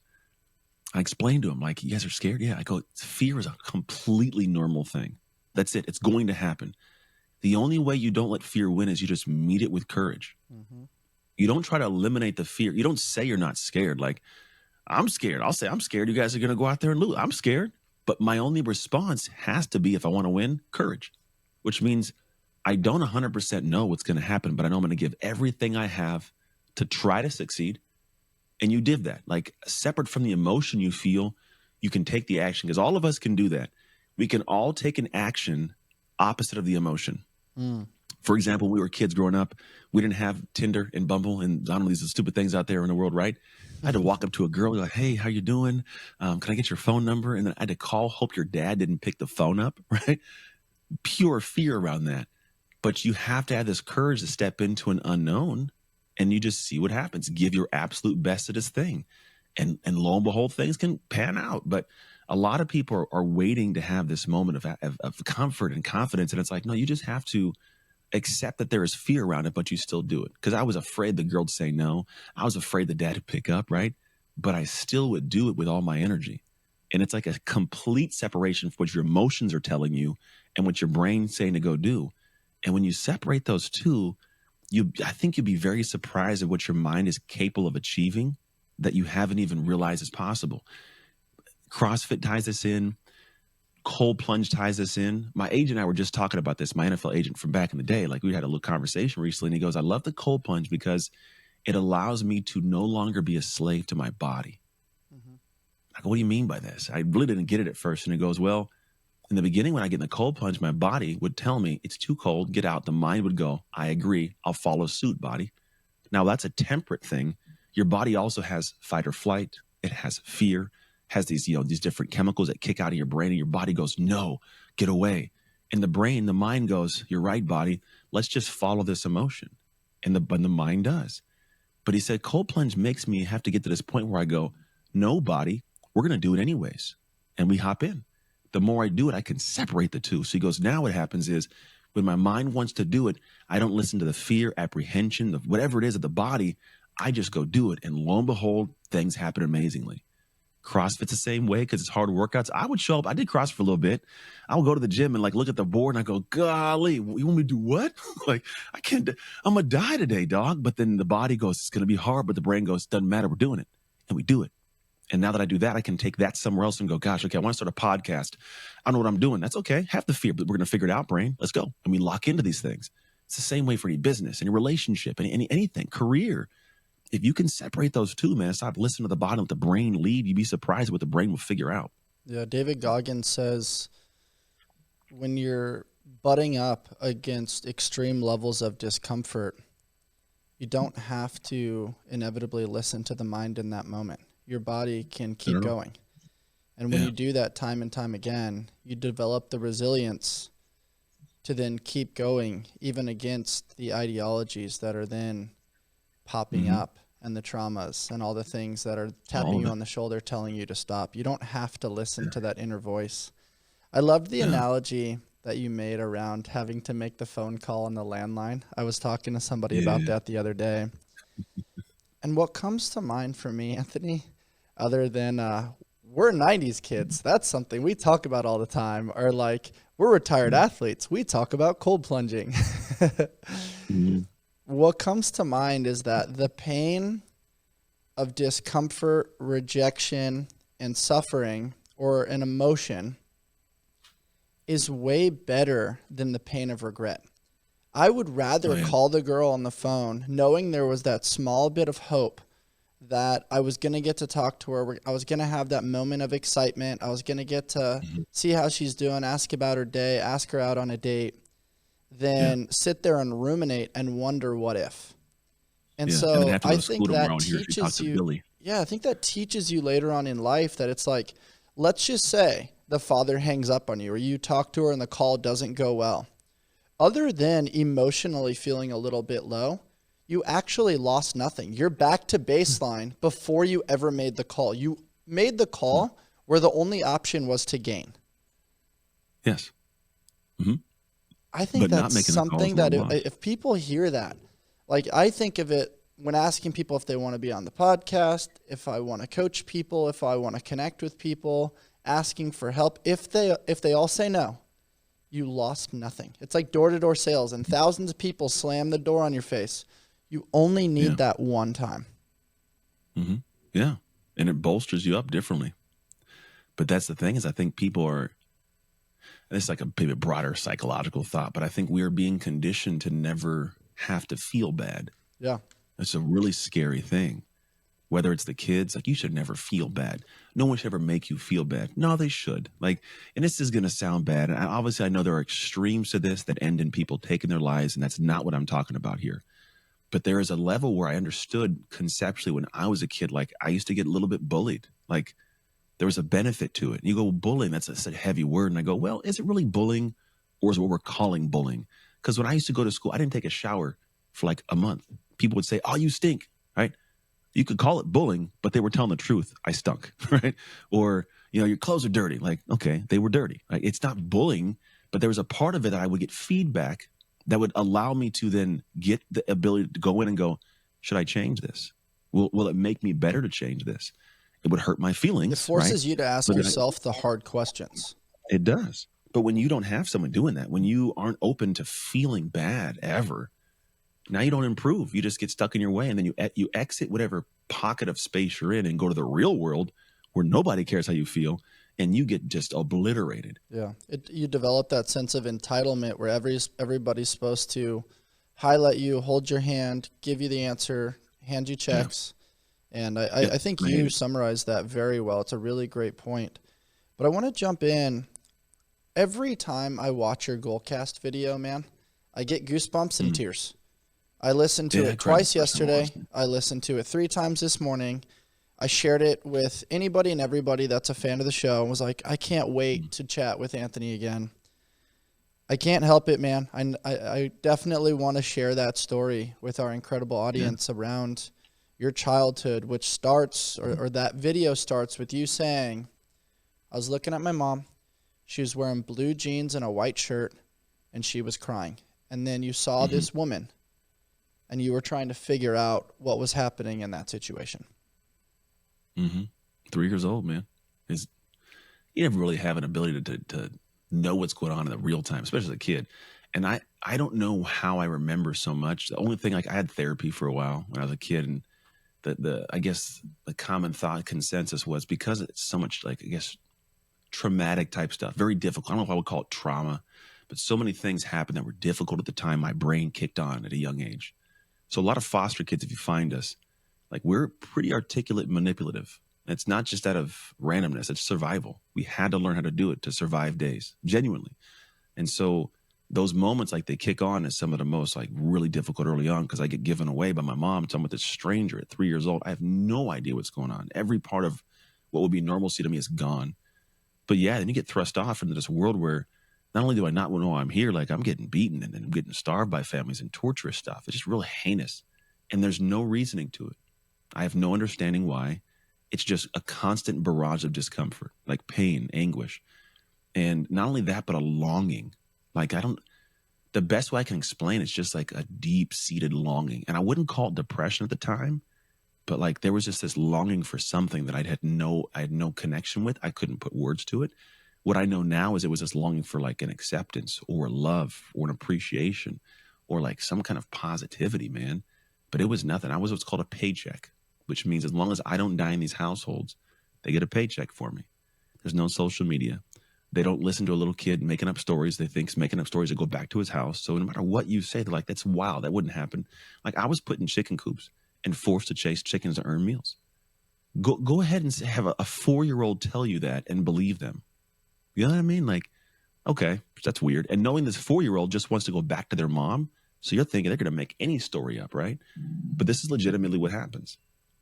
I explained to him, like, you guys are scared? Yeah. I go, fear is a completely normal thing. That's it. It's going to happen. The only way you don't let fear win is you just meet it with courage. Mm-hmm. You don't try to eliminate the fear. You don't say you're not scared. Like, I'm scared. I'll say I'm scared. You guys are going to go out there and lose. I'm scared. But my only response has to be, if I want to win, courage, which means I don't 100% know what's going to happen, but I know I'm going to give everything I have to try to succeed. And you did that. Like, separate from the emotion you feel, you can take the action, because all of us can do that. We can all take an action opposite of the emotion. For example, when we were kids growing up, we didn't have Tinder and Bumble and I don't know, these stupid things out there in the world, right? I had to walk up to a girl, like, hey, how you doing? Can I get your phone number? And then I had to call, hope your dad didn't pick the phone up, right? Pure fear around that. But you have to have this courage to step into an unknown, and you just see what happens. Give your absolute best at this thing. And lo and behold, things can pan out. But a lot of people are waiting to have this moment of comfort and confidence. And it's like, no, you just have to accept that there is fear around it, but you still do it. Because I was afraid the girl would say no. I was afraid the dad would pick up, right? But I still would do it with all my energy. And it's like a complete separation from what your emotions are telling you and what your brain's saying to go do. And when you separate those two, I think you'd be very surprised at what your mind is capable of achieving that you haven't even realized is possible. CrossFit ties this in. Cold plunge ties this in. My agent and I were just talking about this, my NFL agent from back in the day. Like, we had a little conversation recently, and he goes, I love the cold plunge because it allows me to no longer be a slave to my body. Mm-hmm. I go, what do you mean by this? I really didn't get it at first. And he goes, well, in the beginning, when I get in the cold plunge, my body would tell me it's too cold, get out. The mind would go, I agree, I'll follow suit, body. Now, that's a temperate thing. Your body also has fight or flight. It has fear, has these different chemicals that kick out of your brain, and your body goes, no, get away. And the mind goes, you're right, body, let's just follow this emotion. And the mind does. But he said, cold plunge makes me have to get to this point where I go, no, body, we're going to do it anyways. And we hop in. The more I do it, I can separate the two. So he goes, now what happens is when my mind wants to do it, I don't listen to the fear, apprehension, whatever it is of the body. I just go do it. And lo and behold, things happen amazingly. CrossFit's the same way because it's hard workouts. I would show up. I did CrossFit for a little bit. I would go to the gym and look at the board and I go, golly, you want me to do what? I can't, I'm going to die today, dog. But then the body goes, it's going to be hard. But the brain goes, doesn't matter. We're doing it. And we do it. And now that I do that, I can take that somewhere else and go, gosh, okay, I want to start a podcast. I don't know what I'm doing. That's okay. Have the fear, but we're going to figure it out, brain. Let's go. And we lock into these things. It's the same way for any business, any relationship, anything, career. If you can separate those two, man, stop listening to the body, let the brain lead, you'd be surprised what the brain will figure out. Yeah, David Goggins says when you're butting up against extreme levels of discomfort, you don't have to inevitably listen to the mind in that moment. Your body can keep going. And when you do that time and time again, you develop the resilience to then keep going, even against the ideologies that are then popping up and the traumas and all the things that are tapping you on the shoulder, telling you to stop. You don't have to listen to that inner voice. I loved the Yeah. analogy that you made around having to make the phone call on the landline. I was talking to somebody about Yeah. that the other day. And what comes to mind for me, Anthony, other than we're 90s kids, that's something we talk about all the time, or like we're retired Yeah. athletes, we talk about cold plunging. Mhm. What comes to mind is that the pain of discomfort, rejection, and suffering, or an emotion, is way better than the pain of regret. I would Oh rather yeah. call the girl on the phone knowing there was that small bit of hope that I was going to get to talk to her. I was going to have that moment of excitement. I was going to get to Mhm. see how she's doing, ask about her day, ask her out on a date, Yeah. then sit there and ruminate and wonder what if. And Yeah. And then so have to go I to school think tomorrow that and hear you talk teaches to you, Billy. yeah, I think that teaches you later on in life that it's like, let's just say the father hangs up on you or you talk to her and the call doesn't go well. Other than emotionally feeling a little bit low, you actually lost nothing. You're back to baseline before you ever made the call. You made the Mm. call where the only option was to gain. Yes. Hmm. I think But not that's making the call is something more that loss. if people hear that, like I think of it when asking people if they want to be on the podcast, if I want to coach people, if I want to connect with people, asking for help, if they all say no, you lost nothing. It's like door-to-door sales and thousands of people slam the door on your face. You only Yeah. need that one time. Hmm. Yeah. And it bolsters you up differently. But that's the thing is I think people are, and it's like a maybe broader psychological thought, but I think we are being conditioned to never have to feel bad. Yeah. It's a really scary thing. Whether it's the kids, like you should never feel bad. No one should ever make you feel bad. No, they should. Like, and this is going to sound bad. And obviously, I know there are extremes to this that end in people taking their lives, and that's not what I'm talking about here. But there is a level where I understood conceptually when I was a kid, like I used to get a little bit bullied. Like there was a benefit to it. And you go, well, bullying, that's a heavy word. And I go, well, is it really bullying or is it what we're calling bullying? Because when I used to go to school, I didn't take a shower for like a month. People would say, oh, you stink, right? You could call it bullying, but they were telling the truth. I stunk, right? Or, your clothes are dirty. Like, okay, they were dirty. Right? It's not bullying, but there was a part of it that I would get feedback that would allow me to then get the ability to go in and go, should I change this? Will it make me better to change this? It would hurt my It feelings, right? forces you to ask But yourself the hard questions. it does. But when you don't have someone doing that, when you aren't open to feeling bad ever, now you don't improve. You just get stuck in your way, and then you exit whatever pocket of space you're in and go to the real world where nobody cares how you feel, and you get just obliterated. Yeah. You develop that sense of entitlement where everybody's supposed to highlight you, hold your hand, give you the answer, hand you Yeah, checks. And yeah, I think I hate you it. summarized that very well. It's a really great point. But I want to jump in. Every time I watch your Goalcast video, man, I get goosebumps and Mm. tears. I listened to Yeah, I it cried the twice first time I yesterday. watched it. I listened to it 3 times this morning. I shared it with anybody and everybody that's a fan of the show and was like, I can't Mm. wait to chat with Anthony again. I can't help it, man. I definitely want to share that story with our incredible Yeah. audience around your childhood, which starts, Mhm. or that video starts with you saying, I was looking at my mom. She was wearing blue jeans and a white shirt, and she was crying. And then you saw Mhm. this woman, and you were trying to figure out what was happening in that situation. Mhm. 3 years old, man. Is You never really have an ability to know what's going on in the real time, especially as a kid. And I don't know how I remember so much. The only thing, like I had therapy for a while when I was a kid, and the I guess the common thought consensus was because it's so much like I guess traumatic type stuff, very difficult. I don't know if I would call it trauma, but so many things happened that were difficult at the time. My brain kicked on at a young age. So a lot of foster kids, if you find us, like we're pretty articulate, and manipulative. It's not just out of randomness; it's survival. We had to learn how to do it to survive days, genuinely. And so those moments, like they kick on, is some of the most like really difficult early on because I get given away by my mom. I'm with this stranger at 3 years old. I have no idea what's going on. Every part of what would be normalcy to me is gone. But yeah, then you get thrust off into this world where not only do I not know I'm here, like I'm getting beaten and then I'm getting starved by families and torturous stuff. It's just real heinous. And there's no reasoning to it. I have no understanding why. It's just a constant barrage of discomfort, like pain, anguish. And not only that, but a longing. Like the best way I can explain it's just like a deep seated longing. And I wouldn't call it depression at the time, but like there was just this longing for something that I had no connection with. I couldn't put words to it. What I know now is it was this longing for like an acceptance or love or an appreciation or like some kind of positivity, man. But it was nothing. I was what's called a paycheck, which means as long as I don't die in these households, they get a paycheck for me. There's no social media. They don't listen to a little kid making up stories. They think he's making up stories to go back to his house. So no matter what you say, they're like, that's wild. That wouldn't happen. Like I was put in chicken coops and forced to chase chickens to earn meals. Go ahead and have a 4-year-old tell you that and believe them. You know what I mean? Like, okay, that's weird. And knowing this 4-year-old just wants to go back to their mom. So you're thinking they're going to make any story up, right? But this is legitimately what happens.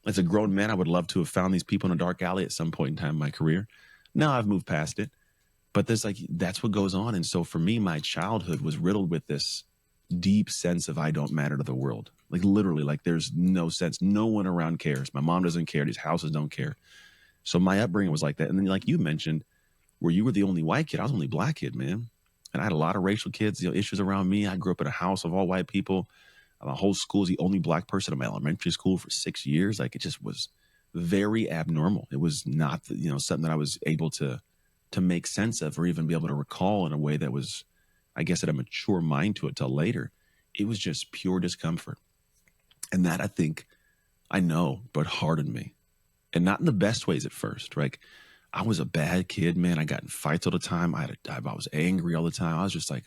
As a grown man, I would love to have found these people in a dark alley at some point in time in my career. Now I've moved past it. But there's like, that's what goes on. And so for me, my childhood was riddled with this deep sense of I don't matter to the world. Like literally, like there's no sense. No one around cares. My mom doesn't care. These houses don't care. So my upbringing was like that. And then like you mentioned, where you were the only white kid, I was the only black kid, man. And I had a lot of racial kids, issues around me. I grew up in a house of all white people. My whole school was the only black person in my elementary school for 6 years. Like it just was very abnormal. It was not, something that I was able to make sense of or even be able to recall in a way that was, I guess, at a mature mind to it till later. It was just pure discomfort. And that I think I know, but hardened me. And not in the best ways at first. Like I was a bad kid, man. I got in fights all the time. I was angry all the time. I was just like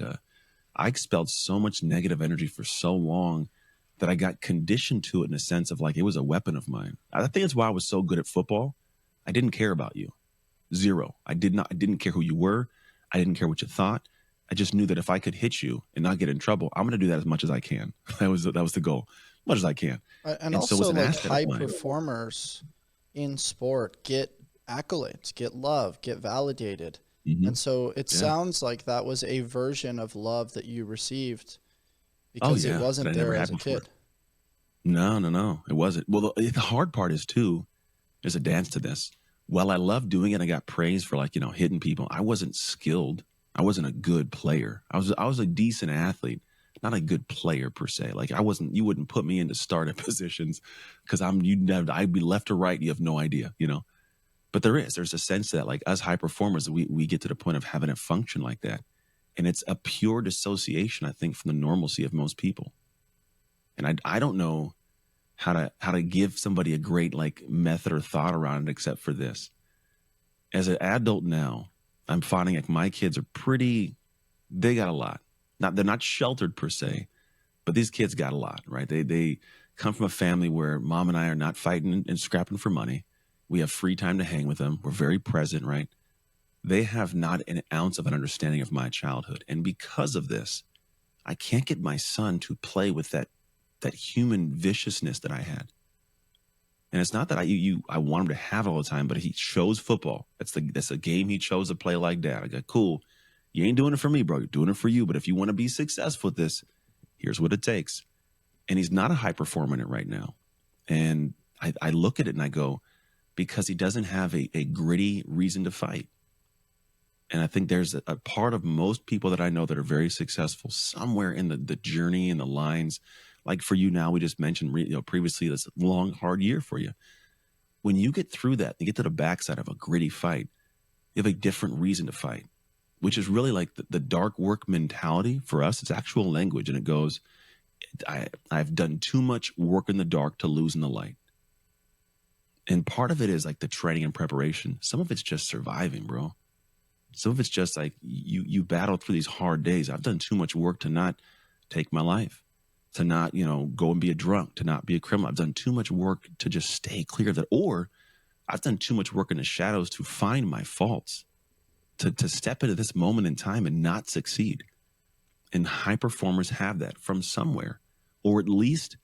I expelled so much negative energy for so long that I got conditioned to it in a sense of like it was a weapon of mine. I think that's why I was so good at football. I didn't care about you. Zero. I didn't care who you were. I didn't care what you thought. I just knew that if I could hit you and not get in trouble, I'm going to do that as much as I can. That was the goal. As much as I can. And also so like high performers in sport get accolades, get love, get validated. Mm-hmm. And so it sounds like that was a version of love that you received because it wasn't there as a kid. No. It wasn't. Well, the hard part is too, there's a dance to this. While I loved doing it, I got praised for like, hitting people. I wasn't skilled. I wasn't a good player. I was a decent athlete, not a good player per se. Like you wouldn't put me into starting positions because I'd be left or right. You have no idea, But there's a sense that like us high performers, we get to the point of having it function like that. And it's a pure dissociation, I think, from the normalcy of most people. And I don't know how to give somebody a great like method or thought around it except for this. As an adult now, I'm finding like my kids are they got a lot. They're not sheltered per se, but these kids got a lot, right? They come from a family where mom and I are not fighting and scrapping for money. We have free time to hang with them. We're very present, right? They have not an ounce of an understanding of my childhood. And because of this, I can't get my son to play with that human viciousness that I had. And it's not that I want him to have it all the time, but he chose football. That's a game he chose to play like that. I go, cool. You ain't doing it for me, bro. You're doing it for you. But if you want to be successful with this, here's what it takes. And he's not a high performer in it right now. And I look at it and I go, because he doesn't have a gritty reason to fight. And I think there's a part of most people that I know that are very successful somewhere in the journey and the lines. Like for you now, we just mentioned previously, this long, hard year for you. When you get through that, you get to the backside of a gritty fight, you have a different reason to fight, which is really like the dark work mentality for us. It's actual language. And it goes, I've done too much work in the dark to lose in the light. And part of it is like the training and preparation. Some of it's just surviving, bro. Some of it's just like you battle through these hard days. I've done too much work to not take my life, to not, go and be a drunk, to not be a criminal. I've done too much work to just stay clear of that. Or I've done too much work in the shadows to find my faults, to step into this moment in time and not succeed. And high performers have that from somewhere, or at least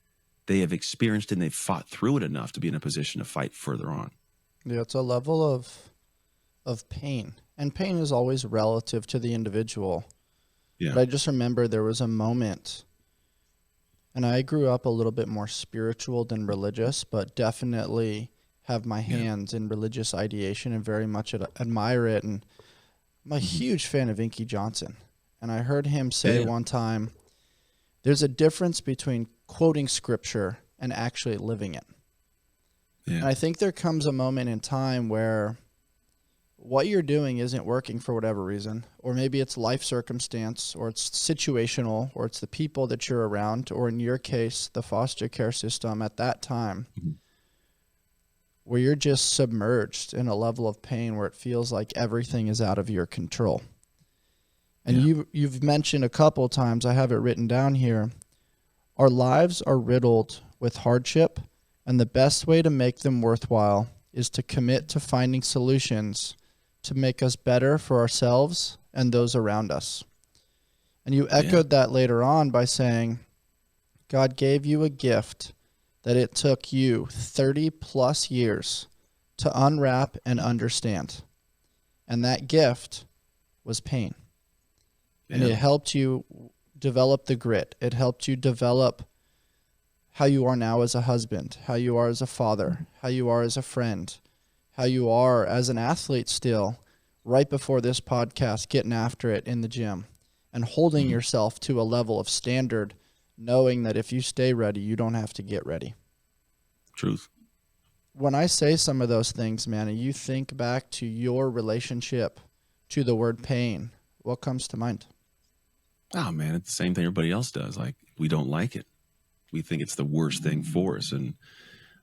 they have experienced and they've fought through it enough to be in a position to fight further on. Yeah, it's a level of pain. And pain is always relative to the individual. Yeah. But I just remember there was a moment, and I grew up a little bit more spiritual than religious, but definitely have my hands in religious ideation and very much admire it. And I'm a huge fan of Inky Johnson. And I heard him say one time, there's a difference between quoting scripture and actually living it. Yeah. And I think there comes a moment in time where what you're doing isn't working for whatever reason, or maybe it's life circumstance, or it's situational, or it's the people that you're around, or in your case, the foster care system at that time, where you're just submerged in a level of pain where it feels like everything is out of your control. And you've mentioned a couple of times, I have it written down here, our lives are riddled with hardship, and the best way to make them worthwhile is to commit to finding solutions to make us better for ourselves and those around us. And you echoed that later on by saying, God gave you a gift that it took you 30 plus years to unwrap and understand. And that gift was pain. And it helped you develop the grit. It helped you develop how you are now as a husband, how you are as a father, how you are as a friend, how you are as an athlete still, right before this podcast, getting after it in the gym and holding yourself to a level of standard, knowing that if you stay ready, you don't have to get ready. Truth. When I say some of those things, man, and you think back to your relationship to the word pain, what comes to mind? Oh, man, it's the same thing everybody else does. Like, we don't like it. We think it's the worst thing for us, and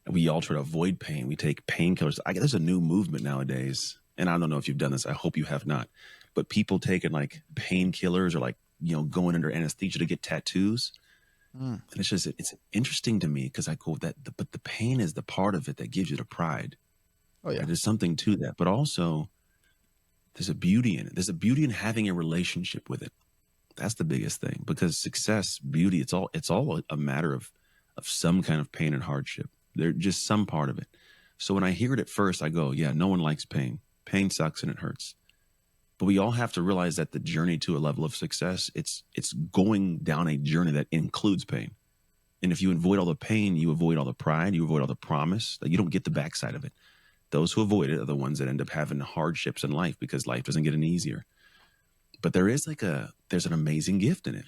we all try to avoid pain. We take painkillers. There's a new movement nowadays, and I don't know if you've done this. I hope you have not. But people taking like painkillers or like, going under anesthesia to get tattoos. And it's interesting to me because I go but the pain is the part of it that gives you the pride. Oh yeah. There's something to that, but also there's a beauty in it. There's a beauty in having a relationship with it. That's the biggest thing, because success, beauty, it's all a matter of some kind of pain and hardship. They're just some part of it. So when I hear it at first, I go, yeah, no one likes pain. Pain sucks and it hurts. But we all have to realize that the journey to a level of success, it's going down a journey that includes pain. And if you avoid all the pain, you avoid all the pride, you avoid all the promise, that you don't get the backside of it. Those who avoid it are the ones that end up having hardships in life because life doesn't get any easier. But there's an amazing gift in it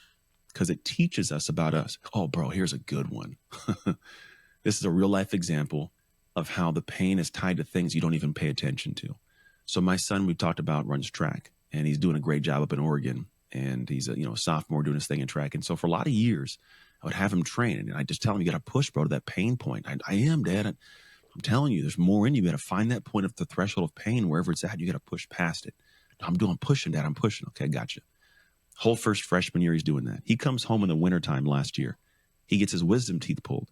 because it teaches us about us. Oh, bro, here's a good one. This is a real life example of how the pain is tied to things you don't even pay attention to. So my son, we've talked about, runs track, and he's doing a great job up in Oregon. And he's a sophomore doing his thing in track. And so for a lot of years, I would have him train, and I just tell him, you got to push, bro, to that pain point. I am, Dad. I'm telling you, there's more in you. You got to find that point of the threshold of pain, wherever it's at. You got to push past it. I'm pushing, Dad. I'm pushing. Okay, gotcha. Whole first freshman year, he's doing that. He comes home in the wintertime last year. He gets his wisdom teeth pulled.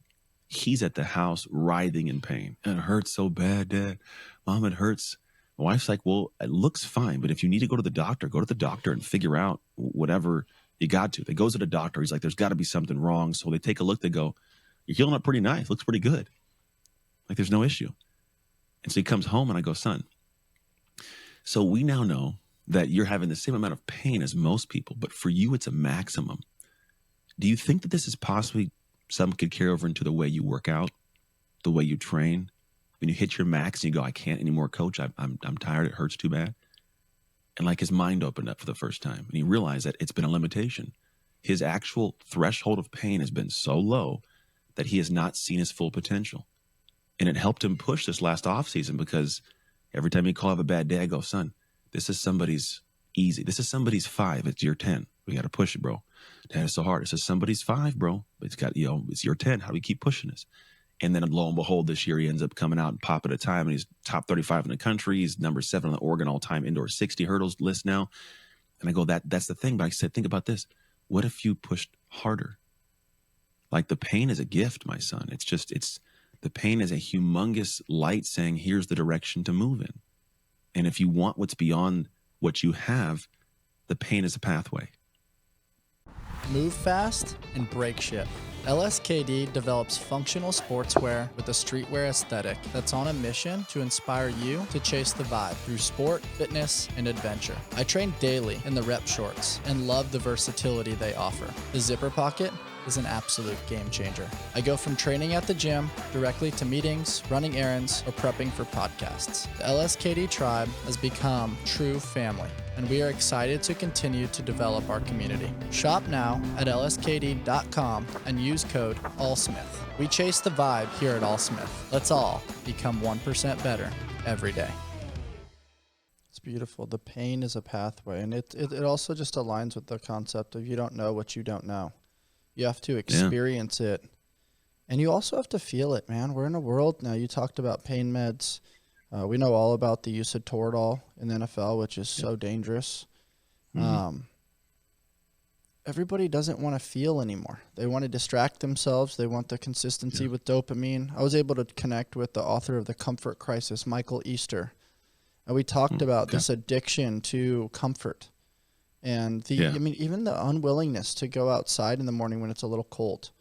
He's at the house writhing in pain. It hurts so bad, Dad. Mom, it hurts. My wife's like, well, it looks fine, but if you need to go to the doctor and figure out whatever you got to. They goes to the doctor. He's like, there's got to be something wrong. So they take a look. They go, you're healing up pretty nice. Looks pretty good. Like, there's no issue. And so he comes home, and I go, son, so we now know that you're having the same amount of pain as most people, but for you, it's a maximum. Do you think that this is possibly something could carry over into the way you work out, the way you train? When you hit your max and you go, I can't anymore, coach. I'm tired. It hurts too bad. And like his mind opened up for the first time, and he realized that it's been a limitation. His actual threshold of pain has been so low that he has not seen his full potential. And it helped him push this last off season, because every time he call have a bad day, I go, son, this is somebody's easy. This is somebody's 5. It's your 10. We got to push it, bro. Dad, it's so hard. This is somebody's 5, bro. But it's your 10. How do we keep pushing this? And then lo and behold, this year he ends up coming out and pop at a time, and he's top 35 in the country. He's number 7 on the Oregon all-time indoor 60 hurdles list now. And I go, that's the thing. But I said, think about this. What if you pushed harder? Like, the pain is a gift, my son. The pain is a humongous light saying, here's the direction to move in. And if you want what's beyond what you have, the pain is a pathway. Move fast and break shit. LSKD develops functional sportswear with a streetwear aesthetic that's on a mission to inspire you to chase the vibe through sport, fitness, and adventure. I train daily in the rep shorts and love the versatility they offer. The zipper pocket, is an absolute game changer. I go from training at the gym directly to meetings, running errands, or prepping for podcasts. The LSKD tribe has become true family, and we are excited to continue to develop our community. Shop now at lskd.com and use code ALLSMITH. We chase the vibe here at AllSmith. Let's all become 1% better every day. It's beautiful. The pain is a pathway, and it also just aligns with the concept of you don't know what you don't know. You have to experience it, and you also have to feel it, man. We're in a world now. You talked about pain meds. We know all about the use of Toradol in the NFL, which is so dangerous. Everybody doesn't want to feel anymore. They want to distract themselves. They want the consistency with dopamine. I was able to connect with the author of The Comfort Crisis, Michael Easter. And we talked about this addiction to comfort. And I mean, even the unwillingness to go outside in the morning when it's a little cold.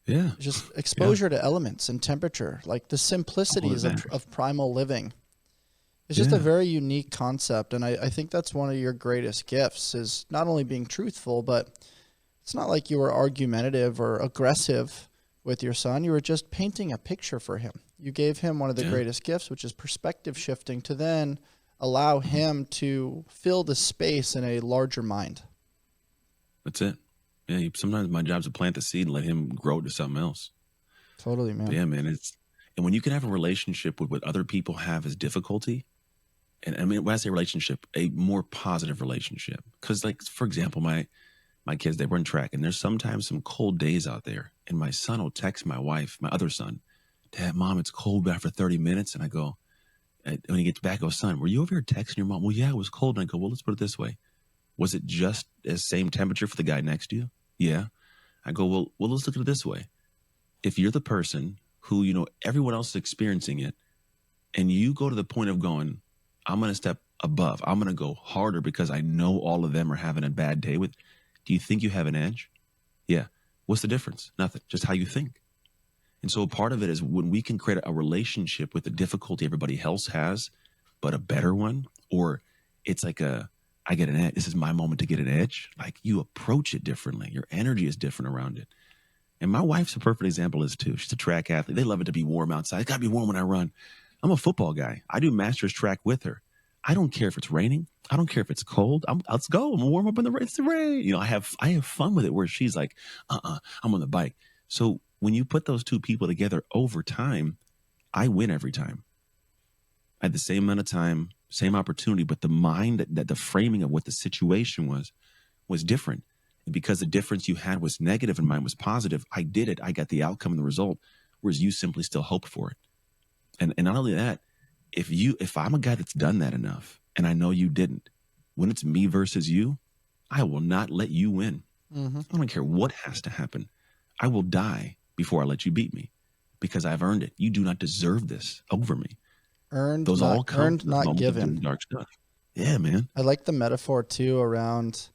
Yeah. Just exposure to elements and temperature, like the simplicities of primal living. It's just a very unique concept, and I think that's one of your greatest gifts is not only being truthful, but it's not like you were argumentative or aggressive with your son. You were just painting a picture for him. You gave him one of the greatest gifts, which is perspective shifting, to then allow him to fill the space in a larger mind. That's it. Yeah, sometimes my job is to plant the seed and let him grow to something else. Totally, man. But yeah, man. And when you can have a relationship with what other people have as difficulty, and I mean, when I say relationship, a more positive relationship. Because, like, for example, my kids, they run track, and there's sometimes some cold days out there. And my son will text my wife, my other son, Dad, Mom, it's cold after 30 minutes. And I go, when he gets back, I go, son, were you over here texting your mom? Well, yeah, it was cold. And I go, well, let's put it this way. Was it just the same temperature for the guy next to you? Yeah. I go, well, let's look at it this way. If you're the person who, you know, everyone else is experiencing it, and you go to the point of going, I'm going to step above. I'm going to go harder because I know all of them are having a bad day with. Do you think you have an edge? Yeah. What's the difference? Nothing. Just how you think. And so part of it is when we can create a relationship with the difficulty everybody else has, but a better one, or it's like I get an edge. This is my moment to get an edge. Like, you approach it differently. Your energy is different around it. And my wife's a perfect example of this too. She's a track athlete. They love it to be warm outside. It's got to be warm when I run. I'm a football guy. I do master's track with her. I don't care if it's raining. I don't care if it's cold. Let's go. I'm gonna warm up in the rain. It's the rain. You know, I have fun with it. Where she's like, I'm on the bike. So when you put those two people together over time, I win every time. I had the same amount of time, same opportunity, but the mind, that the framing of what the situation was different. And because the difference you had was negative and mine was positive, I did it. I got the outcome and the result, whereas you simply still hope for it. And not only that, if I'm a guy that's done that enough, and I know you didn't, when it's me versus you, I will not let you win. I don't care what has to happen. I will die before I let you beat me because I've earned it. You do not deserve this over me. Earned, not given. Dark stuff. Yeah, man. I like the metaphor too around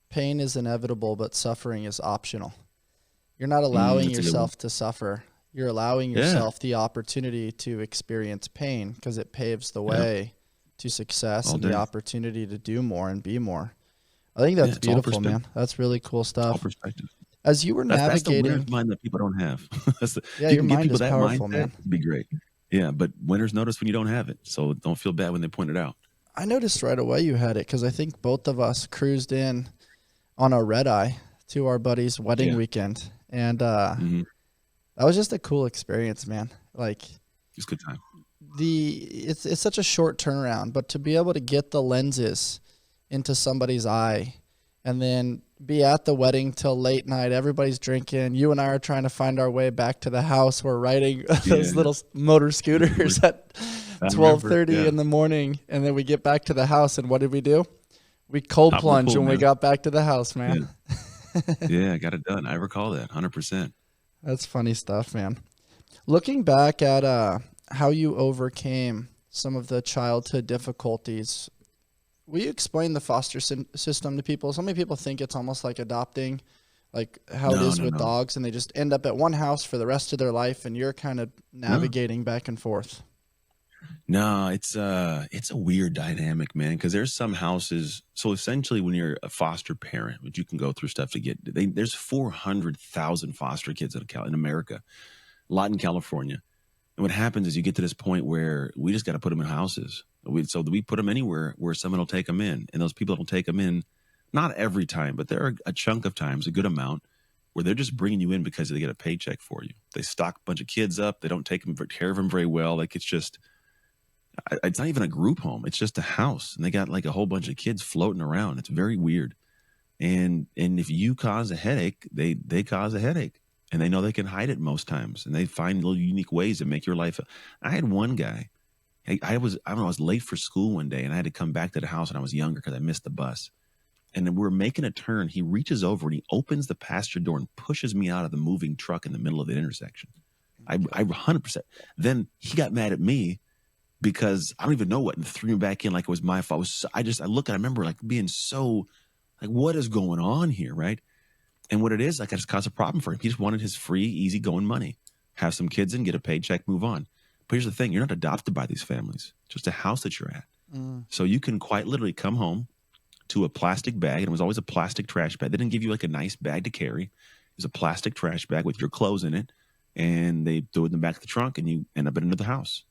pain is inevitable, but suffering is optional. You're not allowing yourself to suffer. You're allowing yourself the opportunity to experience pain because it paves the way to success and the opportunity to do more and be more. I think that's beautiful, man. That's really cool stuff. All perspective. As you were navigating, that's the winner's mind that people don't have. Your mind is powerful, man. It'd be great. Yeah, but winners notice when you don't have it, so don't feel bad when they point it out. I noticed right away you had it because I think both of us cruised in on a red eye to our buddy's wedding weekend, and that was just a cool experience, man. Like, it's a good time. It's such a short turnaround, but to be able to get the lenses into somebody's eye and then be at the wedding till late night, everybody's drinking. You and I are trying to find our way back to the house. We're riding those little motor scooters at 12:30 in the morning, and then we get back to the house, and what did we do? We cold plunged when we got back to the house, man. Yeah, I got it done. I recall that 100%. That's funny stuff, man. Looking back at how you overcame some of the childhood difficulties, will you explain the foster system to people? So many people think it's almost like adopting, like how it is with dogs, and they just end up at one house for the rest of their life, and you're kind of navigating back and forth. No, it's a weird dynamic, man, because there's some houses. So essentially, when you're a foster parent, which you can go through stuff to get, there's 400,000 foster kids in America, a lot in California. And what happens is you get to this point where we just got to put them in houses. So we put them anywhere where someone will take them in, and those people don't take them in, not every time, but there are a chunk of times, a good amount, where they're just bringing you in because they get a paycheck for you. They stock a bunch of kids up. They don't take care of them very well. Like it's not even a group home. It's just a house, and they got like a whole bunch of kids floating around. It's very weird. And if you cause a headache, they cause a headache, and they know they can hide it most times, and they find little unique ways to make your life. I had one guy. I don't know. I was late for school one day, and I had to come back to the house, and I was younger because I missed the bus. And then we're making a turn. He reaches over and he opens the passenger door and pushes me out of the moving truck in the middle of the intersection. I 100%. Then he got mad at me because I don't even know what, and threw me back in like it was my fault. I remember like being so like, what is going on here, right? And what it is, like I just caused a problem for him. He just wanted his free, easy going money, have some kids and get a paycheck, move on. But here's the thing: you're not adopted by these families; it's just a house that you're at. So you can quite literally come home to a plastic bag, and it was always a plastic trash bag. They didn't give you like a nice bag to carry. It was a plastic trash bag with your clothes in it, and they throw it in the back of the trunk, and you end up in another house.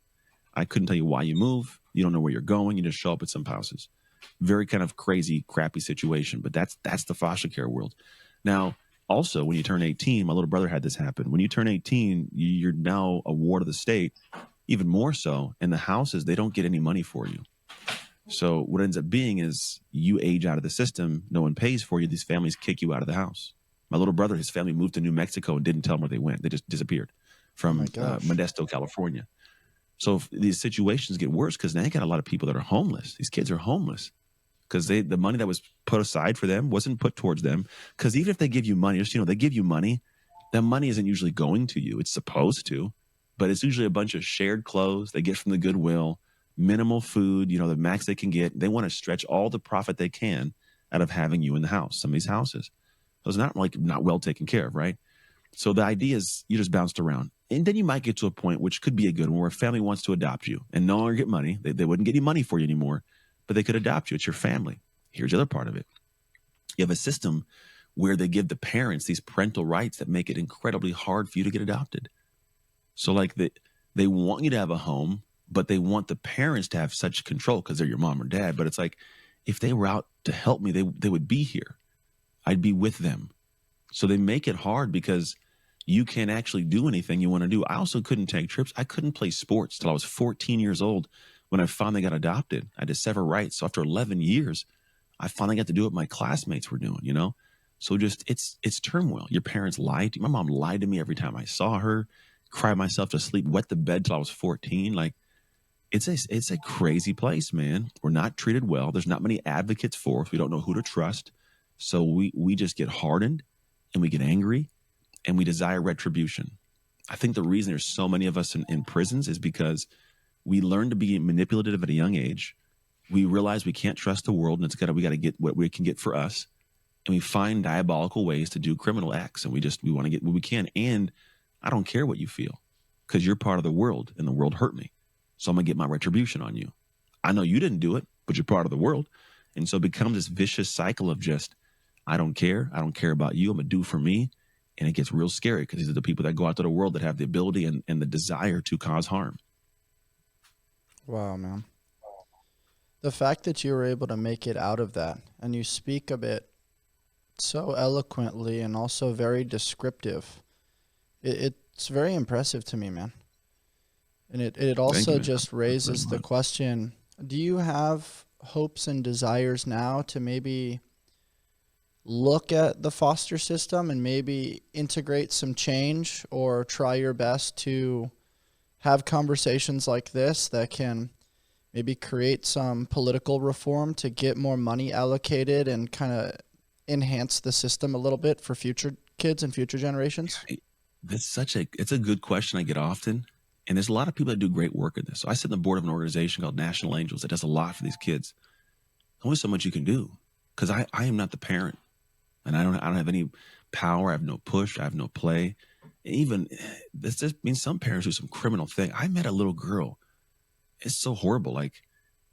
I couldn't tell you why you move. You don't know where you're going. You just show up at some houses. Very kind of crazy, crappy situation, but that's the foster care world. Now, also, when you turn 18, my little brother had this happen. When you turn 18, you're now a ward of the state, even more so. And the houses, they don't get any money for you. So what ends up being is you age out of the system. No one pays for you. These families kick you out of the house. My little brother, his family moved to New Mexico and didn't tell him where they went. They just disappeared from Modesto, California. So these situations get worse because now you got a lot of people that are homeless. These kids are homeless because the money that was put aside for them wasn't put towards them. Because even if they give you money, just, they give you money, that money isn't usually going to you. It's supposed to, but it's usually a bunch of shared clothes they get from the Goodwill, minimal food, the max they can get. They want to stretch all the profit they can out of having you in the house. Some of these houses, those are not well taken care of, right? So the idea is you just bounced around. And then you might get to a point, which could be a good one, where a family wants to adopt you and no longer get money. They wouldn't get any money for you anymore, but they could adopt you. It's your family. Here's the other part of it. You have a system where they give the parents these parental rights that make it incredibly hard for you to get adopted. So like they want you to have a home, but they want the parents to have such control because they're your mom or dad. But it's like, if they were out to help me, they would be here. I'd be with them. So they make it hard because you can't actually do anything you want to do. I also couldn't take trips. I couldn't play sports till I was 14 years old when I finally got adopted. I had to sever rights. So after 11 years, I finally got to do what my classmates were doing, So just it's turmoil. Your parents lied to you. My mom lied to me every time I saw her, cried myself to sleep, wet the bed till I was 14. Like it's a crazy place, man. We're not treated well. There's not many advocates for us. We don't know who to trust. So we just get hardened and we get angry and we desire retribution. I think the reason there's so many of us in prisons is because we learn to be manipulative at a young age. We realize we can't trust the world, and we got to get what we can get for us. And we find diabolical ways to do criminal acts, and we want to get what we can. And I don't care what you feel because you're part of the world, and the world hurt me. So I'm going to get my retribution on you. I know you didn't do it, but you're part of the world. And so it becomes this vicious cycle of just, I don't care. I don't care about you. I'm going to do for me. And it gets real scary because these are the people that go out to the world that have the ability and the desire to cause harm. Wow, man. The fact that you were able to make it out of that, and you speak of it so eloquently and also very descriptive, it's very impressive to me, man. And it also just raises the question, do you have hopes and desires now to maybe look at the foster system and maybe integrate some change, or try your best to have conversations like this that can maybe create some political reform to get more money allocated and kind of enhance the system a little bit for future kids and future generations? It's a good question I get often. And there's a lot of people that do great work in this. So I sit on the board of an organization called National Angels that does a lot for these kids. Only so much you can do because I am not the parent. And I don't have any power. I have no push. I have no play. And even this just means some parents do some criminal thing. I met a little girl it's so horrible. Like,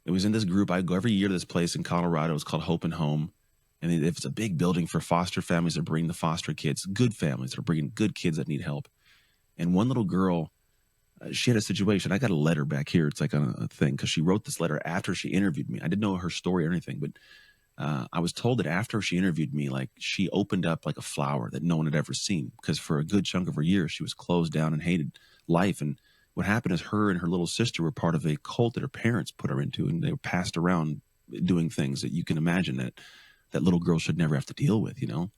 it was in this group. I go every year to this place in Colorado. It's called Hope and Home. And it's a big building for foster families that bring the foster kids, good families that are bringing good kids that need help. And one little girl, she had a situation. I got a letter back here. It's like a thing, because she wrote this letter after she interviewed me. I didn't know her story or anything, but I was told that after she interviewed me, like, she opened up like a flower that no one had ever seen, because for a good chunk of her years, she was closed down and hated life. And what happened is her and her little sister were part of a cult that her parents put her into, and they were passed around doing things that you can imagine that little girl should never have to deal with, you know?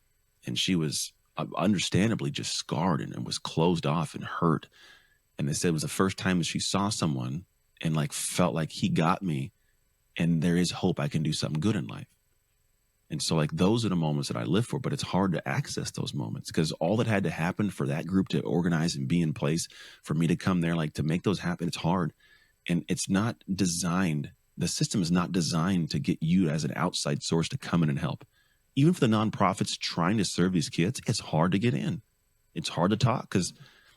And she was understandably just scarred and was closed off and hurt. And they said it was the first time that she saw someone and like felt like he got me, and there is hope I can do something good in life. And so, like, those are the moments that I live for, but it's hard to access those moments, because all that had to happen for that group to organize and be in place, for me to come there, like, to make those happen, it's hard. And it's not designed, the system is not designed to get you as an outside source to come in and help. Even for the nonprofits trying to serve these kids, it's hard to get in. It's hard to talk, because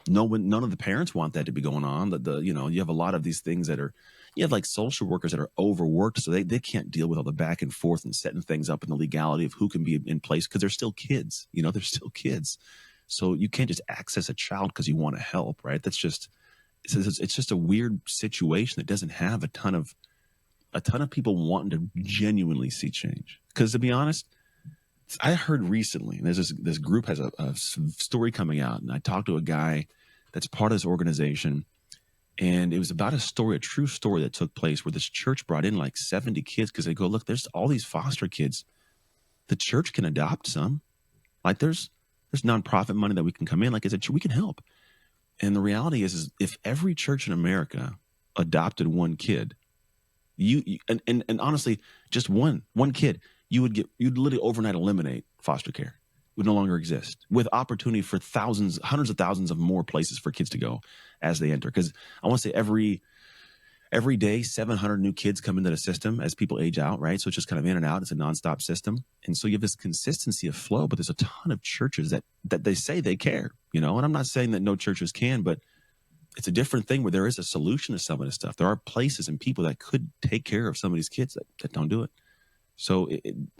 none of the parents want that to be going on. You have a lot of these things that are, you have like social workers that are overworked, so they can't deal with all the back and forth and setting things up and the legality of who can be in place, because they're still kids. They're still kids. So you can't just access a child because you want to help, right? It's just a weird situation that doesn't have a ton of people wanting to genuinely see change. Because to be honest, I heard recently, and there's this group has a story coming out, and I talked to a guy that's part of this organization, and it was about a true story that took place, where this church brought in like 70 kids, because they go, look, there's all these foster kids. The church can adopt some. Like, there's nonprofit money that we can come in. Like, we can help. And the reality is if every church in America adopted one kid, and honestly, just one kid, you'd literally overnight eliminate foster care. It would no longer exist, with opportunity for hundreds of thousands of more places for kids to go as they enter. Because I want to say every day, 700 new kids come into the system as people age out, right? So it's just kind of in and out. It's a nonstop system. And so you have this consistency of flow, but there's a ton of churches that they say they care, and I'm not saying that no churches can, but it's a different thing where there is a solution to some of this stuff. There are places and people that could take care of some of these kids that don't do it. So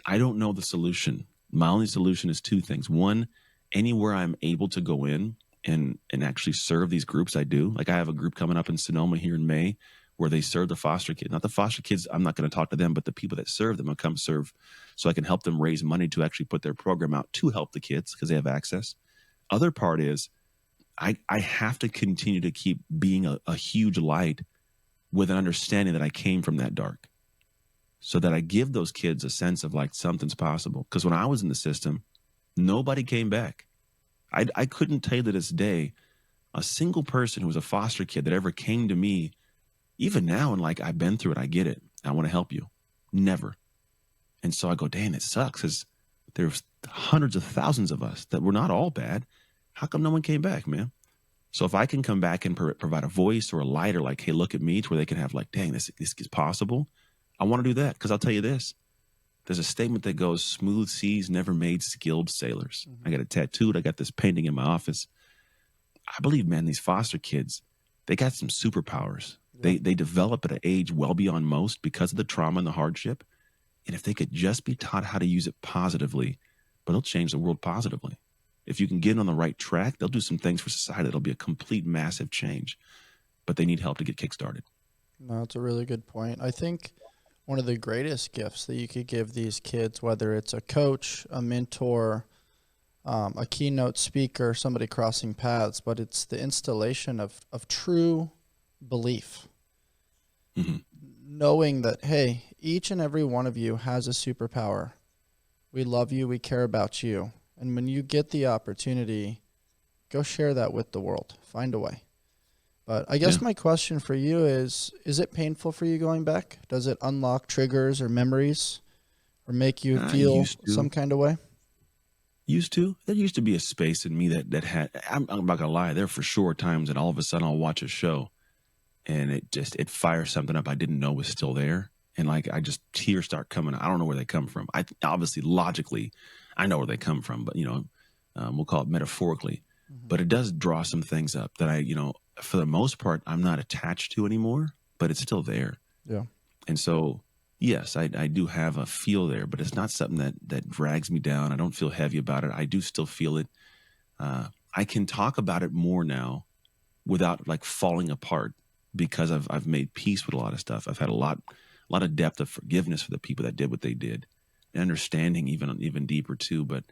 I don't know the solution. My only solution is two things. One, anywhere I'm able to go in and actually serve these groups, I do. Like, I have a group coming up in Sonoma here in May where they serve the foster kids. Not the foster kids, I'm not going to talk to them, but the people that serve them will come serve, so I can help them raise money to actually put their program out to help the kids, because they have access. Other part is I have to continue to keep being a huge light, with an understanding that I came from that dark, so that I give those kids a sense of like something's possible. Because when I was in the system, nobody came back. I couldn't tell you to this day a single person who was a foster kid that ever came to me, even now, and like, I've been through it, I get it, I want to help you. Never. And so I go, dang, it sucks, because there's hundreds of thousands of us that were not all bad. How come no one came back, man? So if I can come back and provide a voice or a light, or like, hey, look at me, to where they can have like, dang, this is possible. I want to do that, because I'll tell you this. There's a statement that goes, smooth seas never made skilled sailors. Mm-hmm. I got it tattooed. I got this painting in my office. I believe, man, these foster kids, they got some superpowers. Yeah. They develop at an age well beyond most, because of the trauma and the hardship. And if they could just be taught how to use it positively, but they'll change the world positively. If you can get on the right track, they'll do some things for society that'll be a complete massive change. But they need help to get kickstarted. No, that's a really good point. I think one of the greatest gifts that you could give these kids, whether it's a coach, a mentor, a keynote speaker, somebody crossing paths, but it's the installation of true belief. Mm-hmm. Knowing that, hey, each and every one of you has a superpower. We love you. We care about you. And when you get the opportunity, go share that with the world. Find a way. But I guess my question for you is it painful for you going back? Does it unlock triggers or memories, or make you feel some kind of way? Used to. There used to be a space in me that had, I'm not going to lie, there for sure times that all of a sudden I'll watch a show and it fires something up I didn't know was still there. And like, tears start coming. I don't know where they come from. Obviously, logically, I know where they come from, but we'll call it metaphorically. Mm-hmm. But it does draw some things up that for the most part, I'm not attached to anymore. but it's still there. Yeah. And so, yes, I do have a feel there, but it's not something that drags me down. I don't feel heavy about it. I do still feel it. I can talk about it more now without like falling apart because I've made peace with a lot of stuff. I've had a lot of depth of forgiveness for the people that did what they did, and understanding even deeper too. But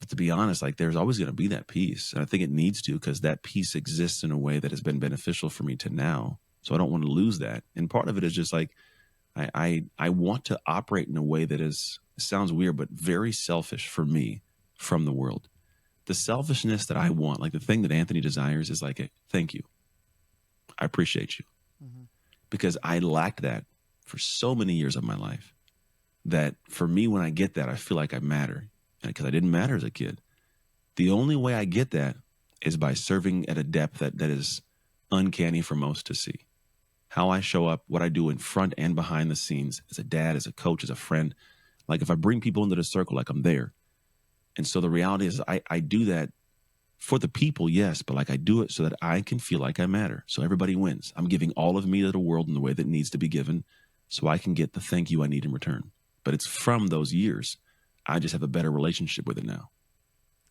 to be honest, like there's always going to be that peace, and I think it needs to, because that peace exists in a way that has been beneficial for me to now. So I don't want to lose that. And part of it is just like I want to operate in a way that is, it sounds weird, but very selfish for me from the world. The selfishness that I want, like the thing that Anthony desires, is like a thank you. I appreciate you. Mm-hmm. Because I lacked that for so many years of my life, that for me, when I get that, I feel like I matter. And because I didn't matter as a kid. The only way I get that is by serving at a depth that is uncanny for most to see. How I show up, what I do in front and behind the scenes, as a dad, as a coach, as a friend. Like if I bring people into the circle, like I'm there. And so the reality is I do that for the people, yes, but like I do it so that I can feel like I matter. So everybody wins. I'm giving all of me to the world in the way that needs to be given so I can get the thank you I need in return. But it's from those years. I just have a better relationship with it now.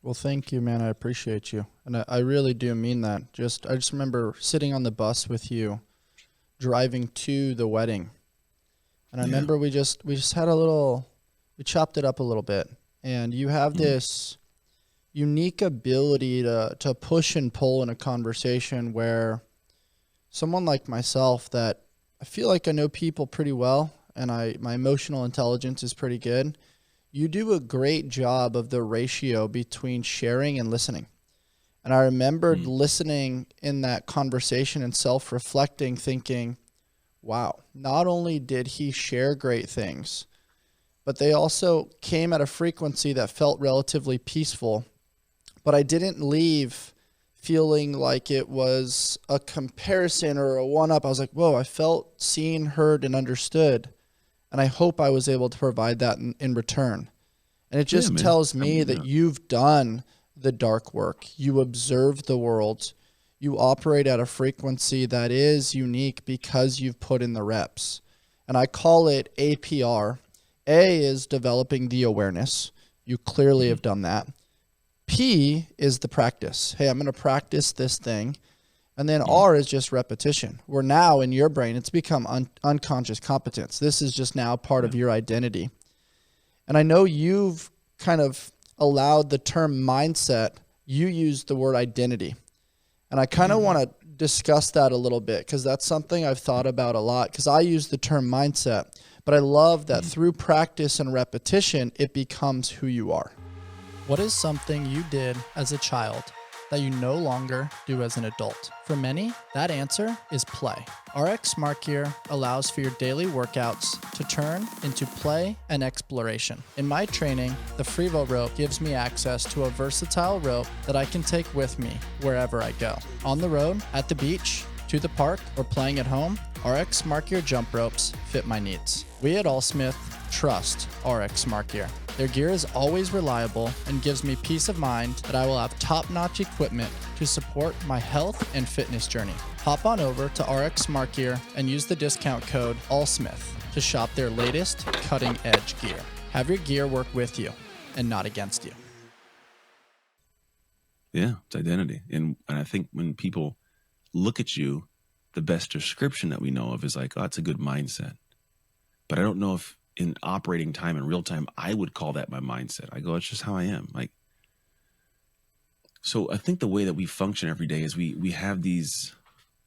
Well, thank you, man. I appreciate you. And I really do mean that. I just remember sitting on the bus with you, driving to the wedding. And I remember we just had we chopped it up a little bit. And you have this unique ability to push and pull in a conversation where someone like myself, that I feel like I know people pretty well and my emotional intelligence is pretty good. You do a great job of the ratio between sharing and listening. And I remembered listening in that conversation and self-reflecting, thinking, wow, not only did he share great things, but they also came at a frequency that felt relatively peaceful. But I didn't leave feeling like it was a comparison or a one-up. I was like, whoa, I felt seen, heard, and understood. And I hope I was able to provide that in return. And it just tells me that you've done the dark work. You observe the world. You operate at a frequency that is unique because you've put in the reps. And I call it APR. A is developing the awareness. You clearly have done that. P is the practice. Hey, I'm going to practice this thing. And then R is just repetition. Where now in your brain, it's become unconscious competence. This is just now part of your identity. And I know you've kind of allowed the term mindset. You use the word identity. And I kind of want to discuss that a little bit, because that's something I've thought about a lot, because I use the term mindset. But I love that through practice and repetition, it becomes who you are. What is something you did as a child that you no longer do as an adult? For many, that answer is play. RX Smart Gear allows for your daily workouts to turn into play and exploration. In my training, the Frevo rope gives me access to a versatile rope that I can take with me wherever I go. On the road, at the beach, to the park, or playing at home, RX Smart Gear jump ropes fit my needs. We at Allsmith trust RX Smart Gear. Their gear is always reliable and gives me peace of mind that I will have top-notch equipment to support my health and fitness journey. Hop on over to RX Smart Gear and use the discount code ALLSMITH to shop their latest cutting-edge gear. Have your gear work with you and not against you. Yeah, it's identity. And I think when people look at you, the best description that we know of is like, oh, it's a good mindset. But I don't know if in operating time in real time, I would call that my mindset. I go, it's just how I am. Like, so I think the way that we function every day is we have these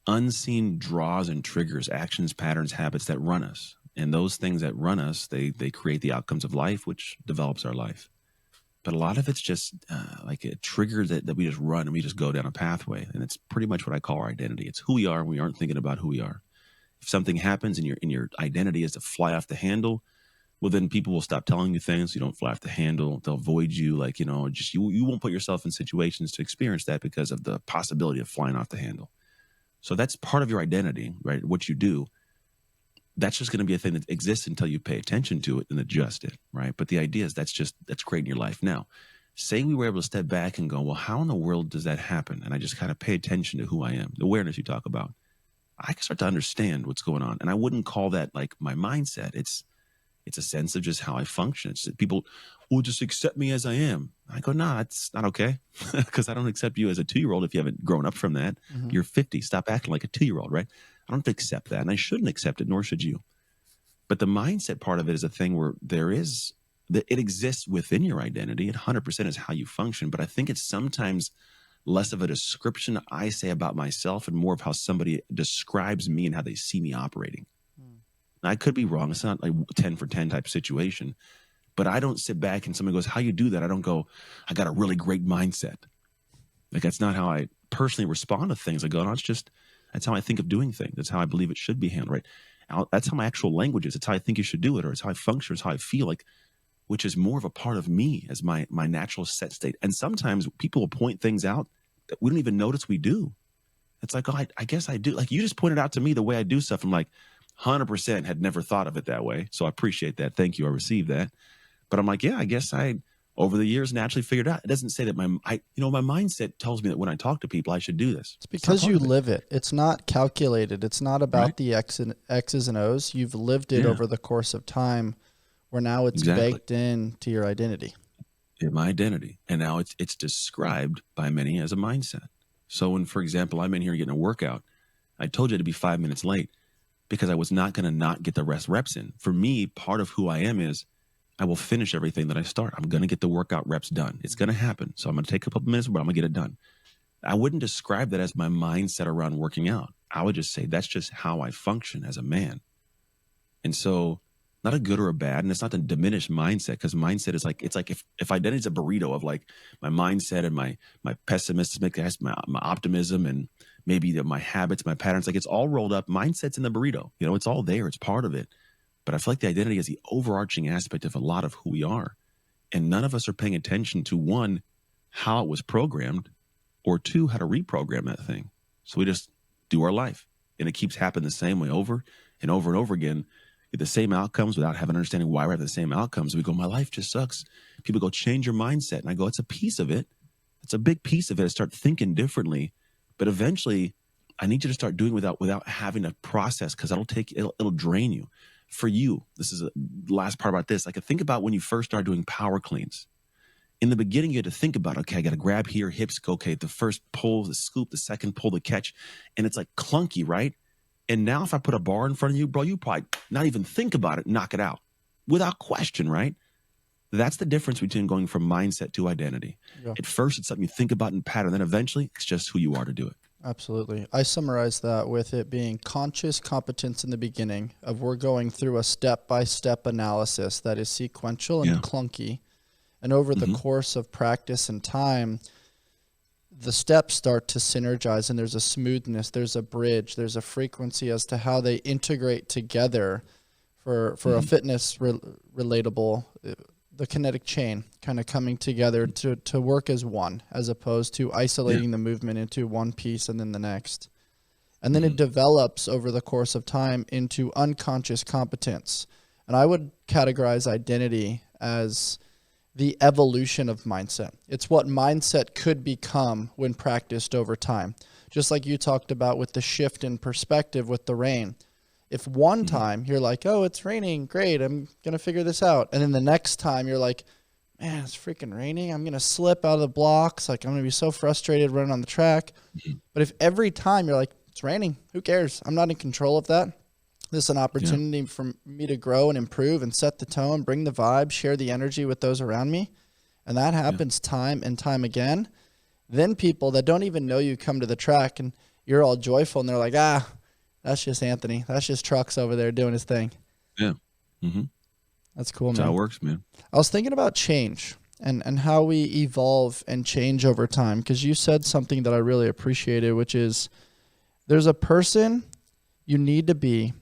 unseen draws and triggers, actions, patterns, habits that run us. And those things that run us, they create the outcomes of life, which develops our life. But a lot of it's just like a trigger that we just run and we just go down a pathway. And it's pretty much what I call our identity. It's who we are when we aren't thinking about who we are. If something happens and your identity is to fly off the handle, well, then people will stop telling you things. You don't fly off the handle. They'll avoid you. Like, just you won't put yourself in situations to experience that because of the possibility of flying off the handle. So that's part of your identity, right? What you do. That's just going to be a thing that exists until you pay attention to it and adjust it, right? But the idea is that's great in your life. Now, say we were able to step back and go, well, how in the world does that happen? And I just kind of pay attention to who I am, the awareness you talk about. I can start to understand what's going on. And I wouldn't call that like my mindset. It's a sense of just how I function. It's that people will just accept me as I am. I go, no, that's not okay. Because I don't accept you as a 2-year-old if you haven't grown up from that. Mm-hmm. You're 50. Stop acting like a 2-year-old, right? I don't accept that. And I shouldn't accept it, nor should you. But the mindset part of it is a thing where it exists within your identity. It 100% is how you function. But I think it's sometimes less of a description I say about myself and more of how somebody describes me and how they see me operating. Now, I could be wrong. It's not like 10 for 10 type situation, but I don't sit back and somebody goes, how you do that? I don't go, I got a really great mindset. Like, that's not how I personally respond to things. I go, no, that's how I think of doing things. That's how I believe it should be handled, right? That's how my actual language is. It's how I think you should do it, or it's how I function, or it's how I feel like, which is more of a part of me as my natural set state. And sometimes people will point things out that we don't even notice we do. It's like, oh, I guess I do. Like, you just pointed out to me the way I do stuff. I'm like, 100% had never thought of it that way. So I appreciate that. Thank you. I received that. But I'm like, yeah, I guess I, over the years, naturally figured out. It doesn't say that my mindset tells me that when I talk to people, I should do this. It's because you live it. It's not calculated. It's not about the X's and O's. You've lived it over the course of time, where now it's baked into your identity. In my identity. And now it's described by many as a mindset. So when, for example, I'm in here getting a workout, I told you to be 5 minutes late because I was not going to not get the reps in. For me, part of who I am is I will finish everything that I start. I'm going to get the workout reps done. It's going to happen. So I'm going to take a couple minutes, but I'm going to get it done. I wouldn't describe that as my mindset around working out. I would just say that's just how I function as a man. And so not a good or a bad, and it's not a diminished mindset, because mindset is like, it's like if identity is a burrito of like my mindset and my pessimistic, my optimism, and maybe my habits, my patterns, like it's all rolled up. Mindset's in the burrito, it's all there. It's part of it. But I feel like the identity is the overarching aspect of a lot of who we are. And none of us are paying attention to, one, how it was programmed, or two, how to reprogram that thing. So we just do our life, and it keeps happening the same way over and over and over again. Get the same outcomes without having understanding why we have the same outcomes. We go, my life just sucks. People go, change your mindset. And I go, it's a piece of it. It's a big piece of it. I start thinking differently. But eventually, I need you to start doing without having to process, because it'll drain you. For you, this is the last part about this. Like, think about when you first start doing power cleans. In the beginning, you had to think about, okay, I got to grab here, hips, go, okay, the first pull, the scoop, the second pull, the catch. And it's like clunky, right? And now if I put a bar in front of you, bro, you probably not even think about it, knock it out without question, right? That's the difference between going from mindset to identity. Yeah. At first, it's something you think about and pattern. Then eventually, it's just who you are to do it. Absolutely. I summarize that with it being conscious competence in the beginning of we're going through a step-by-step analysis that is sequential and clunky. And over the course of practice and time, the steps start to synergize, and there's a smoothness, there's a bridge, there's a frequency as to how they integrate together for a fitness relatable, the kinetic chain kind of coming together to work as one, as opposed to isolating the movement into one piece and then the next. And then it develops over the course of time into unconscious competence. And I would categorize identity as the evolution of mindset. It's what mindset could become when practiced over time. Just like you talked about with the shift in perspective with the rain. If one time you're like, oh, it's raining, great, I'm going to figure this out. And then the next time you're like, man, it's freaking raining. I'm going to slip out of the blocks. Like, I'm going to be so frustrated running on the track. But if every time you're like, it's raining, who cares? I'm not in control of that. This is an opportunity for me to grow and improve and set the tone, bring the vibe, share the energy with those around me. And that happens time and time again. Then people that don't even know you come to the track and you're all joyful and they're like, that's just Anthony. That's just Trucks over there doing his thing. Yeah. That's cool, man. That's how it works, man. I was thinking about change and how we evolve and change over time, because you said something that I really appreciated, which is there's a person you need to be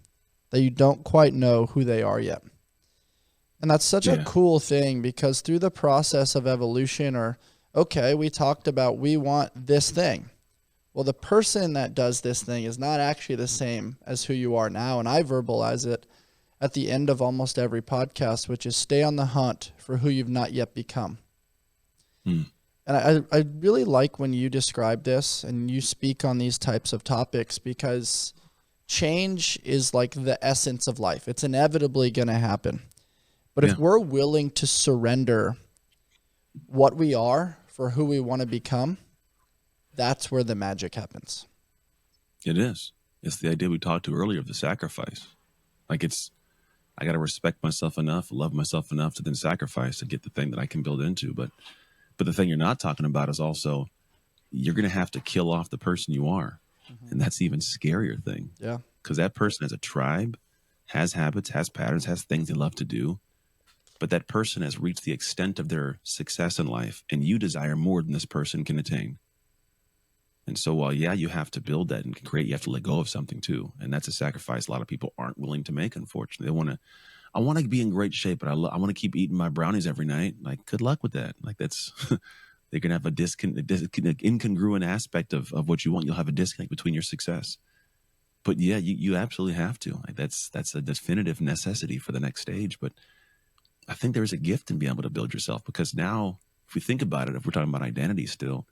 that you don't quite know who they are yet. And that's such a cool thing, because through the process of evolution, we talked about we want this thing. Well, the person that does this thing is not actually the same as who you are now. And I verbalize it at the end of almost every podcast, which is stay on the hunt for who you've not yet become. And I really like when you describe this and you speak on these types of topics, because change is like the essence of life. It's inevitably going to happen. But Yeah. if we're willing to surrender what we are for who we want to become, that's where the magic happens. It is. It's the idea we talked to earlier of the sacrifice. Like I got to respect myself enough, love myself enough to then sacrifice to get the thing that I can build into. But the thing you're not talking about is also you're going to have to kill off the person you are. And that's the even scarier thing. Yeah. Because that person has a tribe, has habits, has patterns, has things they love to do. But that person has reached the extent of their success in life, and you desire more than this person can attain. And so while, yeah, you have to build that and create, you have to let go of something too. And that's a sacrifice a lot of people aren't willing to make, unfortunately. I want to be in great shape, but I want to keep eating my brownies every night. Like, good luck with that. Like, that's, they're going to have a incongruent aspect of what you want. You'll have a disconnect between your success. But yeah, you absolutely have to. Like, that's a definitive necessity for the next stage. But I think there's a gift in being able to build yourself, because now, if we think about it, if we're talking about identity still,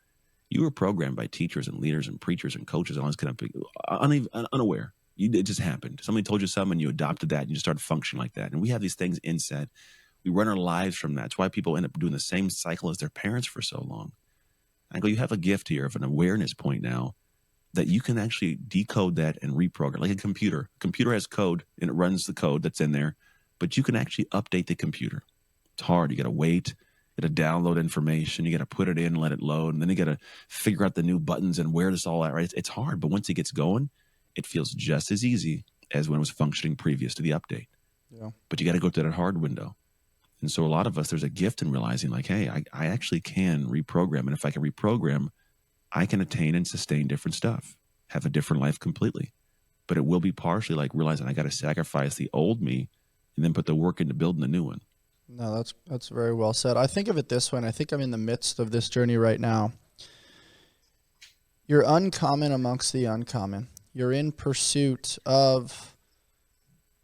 you were programmed by teachers and leaders and preachers and coaches and all this kind of unaware. It just happened. Somebody told you something and you adopted that and you just started functioning like that. And we have these things inset. We run our lives from that. That's why people end up doing the same cycle as their parents for so long. I go, you have a gift here of an awareness point now that you can actually decode that and reprogram, like a computer. A computer has code and it runs the code that's in there, but you can actually update the computer. It's hard. You got to wait. You got to download information. You got to put it in and let it load. And then you got to figure out the new buttons and where this all at, right? It's hard. But once it gets going, it feels just as easy as when it was functioning previous to the update. Yeah. But you got to go to that hard window. And so a lot of us, there's a gift in realizing like, hey, I actually can reprogram. And if I can reprogram, I can attain and sustain different stuff, have a different life completely. But it will be partially like realizing I got to sacrifice the old me and then put the work into building the new one. No, that's very well said. I think of it this way, and I think I'm in the midst of this journey right now. You're uncommon amongst the uncommon. You're in pursuit of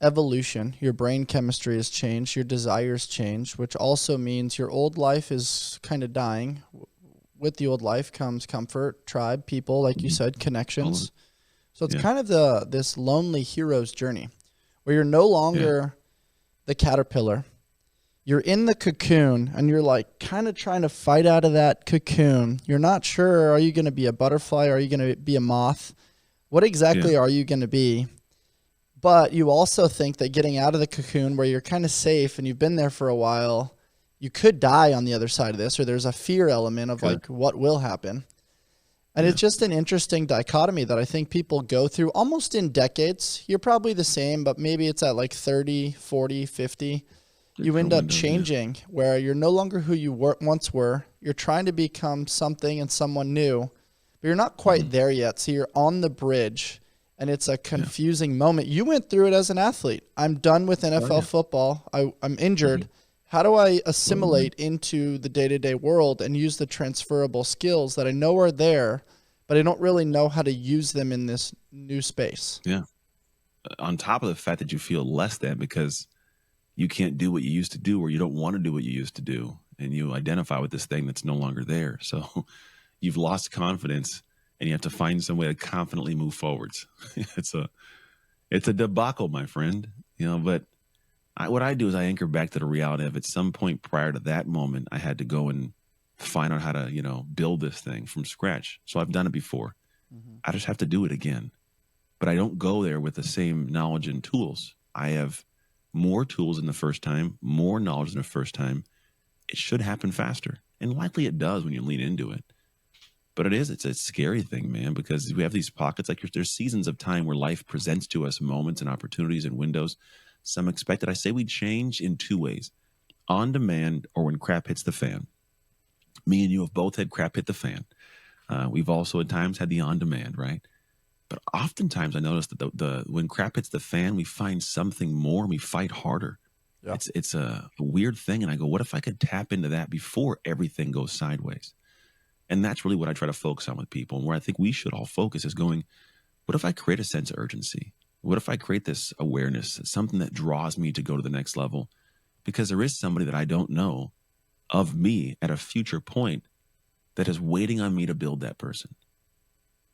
evolution. Your brain chemistry has changed. Your desires change, which also means your old life is kind of dying. With the old life comes comfort, tribe, people, like you said, connections. So it's kind of this lonely hero's journey where you're no longer the caterpillar. You're in the cocoon and you're like kind of trying to fight out of that cocoon. You're not sure, are you going to be a butterfly? Are you going to be a moth? What exactly are you going to be? But you also think that getting out of the cocoon where you're kind of safe and you've been there for a while, you could die on the other side of this, or there's a fear element of like what will happen. And it's just an interesting dichotomy that I think people go through almost in decades. You're probably the same, but maybe it's at like 30, 40, 50. You end up changing where you're no longer who you once were. You're trying to become something and someone new, but you're not quite there yet. So you're on the bridge, and it's a confusing moment. You went through it as an athlete. I'm done with NFL football. I'm injured. How do I assimilate into the day-to-day world and use the transferable skills that I know are there, but I don't really know how to use them in this new space? Yeah. On top of the fact that you feel less than because you can't do what you used to do, or you don't want to do what you used to do, and you identify with this thing that's no longer there. So you've lost confidence, and you have to find some way to confidently move forwards. It's a debacle, my friend. But what I do is I anchor back to the reality of at some point prior to that moment, I had to go and find out how to, build this thing from scratch. So I've done it before. I just have to do it again. But I don't go there with the same knowledge and tools. I have more tools than the first time, more knowledge than the first time. It should happen faster. And likely it does when you lean into it. But it's a scary thing, man, because we have these pockets, like there's seasons of time where life presents to us moments and opportunities and windows. Some expected. I say we change in two ways: on demand or when crap hits the fan. Me and you have both had crap hit the fan. We've also at times had the on demand, right? But oftentimes I notice that the when crap hits the fan, we find something more and we fight harder. Yeah. It's a weird thing. And I go, what if I could tap into that before everything goes sideways? And that's really what I try to focus on with people. And where I think we should all focus is going, what if I create a sense of urgency? What if I create this awareness, something that draws me to go to the next level? Because there is somebody that I don't know of me at a future point that is waiting on me to build that person.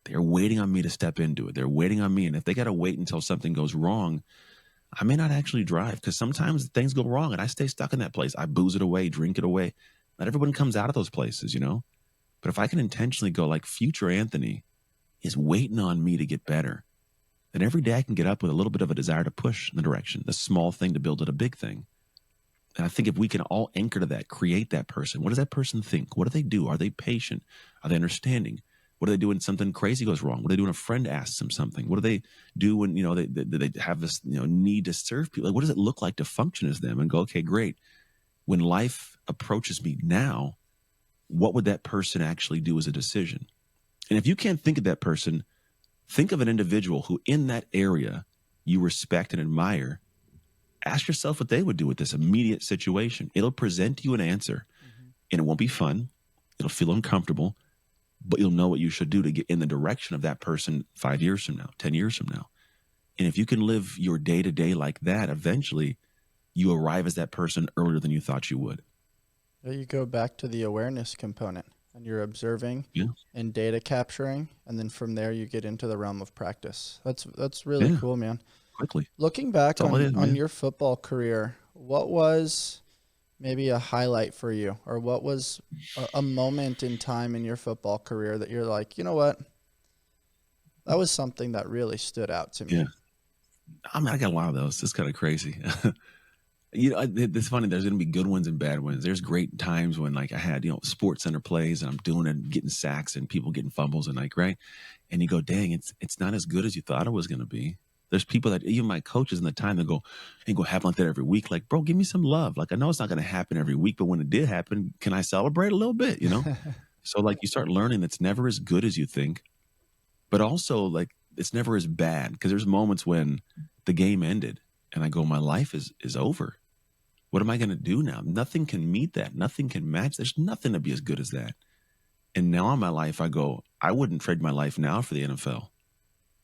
They're waiting on me to step into it. They're waiting on me. And if they got to wait until something goes wrong, I may not actually drive, because sometimes things go wrong and I stay stuck in that place. I booze it away, drink it away. Not everyone comes out of those places, you know? But if I can intentionally go like future Anthony is waiting on me to get better, then every day I can get up with a little bit of a desire to push in the direction, the small thing to build it a big thing. And I think if we can all anchor to that, create that person, what does that person think? What do they do? Are they patient? Are they understanding? What do they do when something crazy goes wrong? What do they do when a friend asks them something? What do they do when, they have this, need to serve people? Like, what does it look like to function as them and go, okay, great. When life approaches me now, what would that person actually do as a decision? And if you can't think of that person, think of an individual who in that area you respect and admire. Ask yourself what they would do with this immediate situation. It'll present you an answer, and it won't be fun. It'll feel uncomfortable, but you'll know what you should do to get in the direction of that person 5 years from now, 10 years from now. And if you can live your day-to-day like that, eventually you arrive as that person earlier than you thought you would. You go back to the awareness component, and you're observing and data capturing, and then from there you get into the realm of practice. That's really cool, man. Quickly. Looking back on your football career, what was maybe a highlight for you, or what was a moment in time in your football career that you're like, you know what, that was something that really stood out to me? Yeah. I mean, I got a lot of those. It's kind of crazy. It's funny. There's going to be good ones and bad ones. There's great times when like I had, Sports Center plays and I'm doing it, getting sacks and people getting fumbles and like, right. And you go, dang, it's not as good as you thought it was going to be. There's people that even my coaches in the time that go happen like that every week. Like, bro, give me some love. Like, I know it's not going to happen every week, but when it did happen, can I celebrate a little bit, So like you start learning it's never as good as you think, but also like it's never as bad, because there's moments when the game ended and I go, my life is over. What am I going to do now? Nothing can meet that. Nothing can match. There's nothing to be as good as that. And now in my life, I go, I wouldn't trade my life now for the NFL.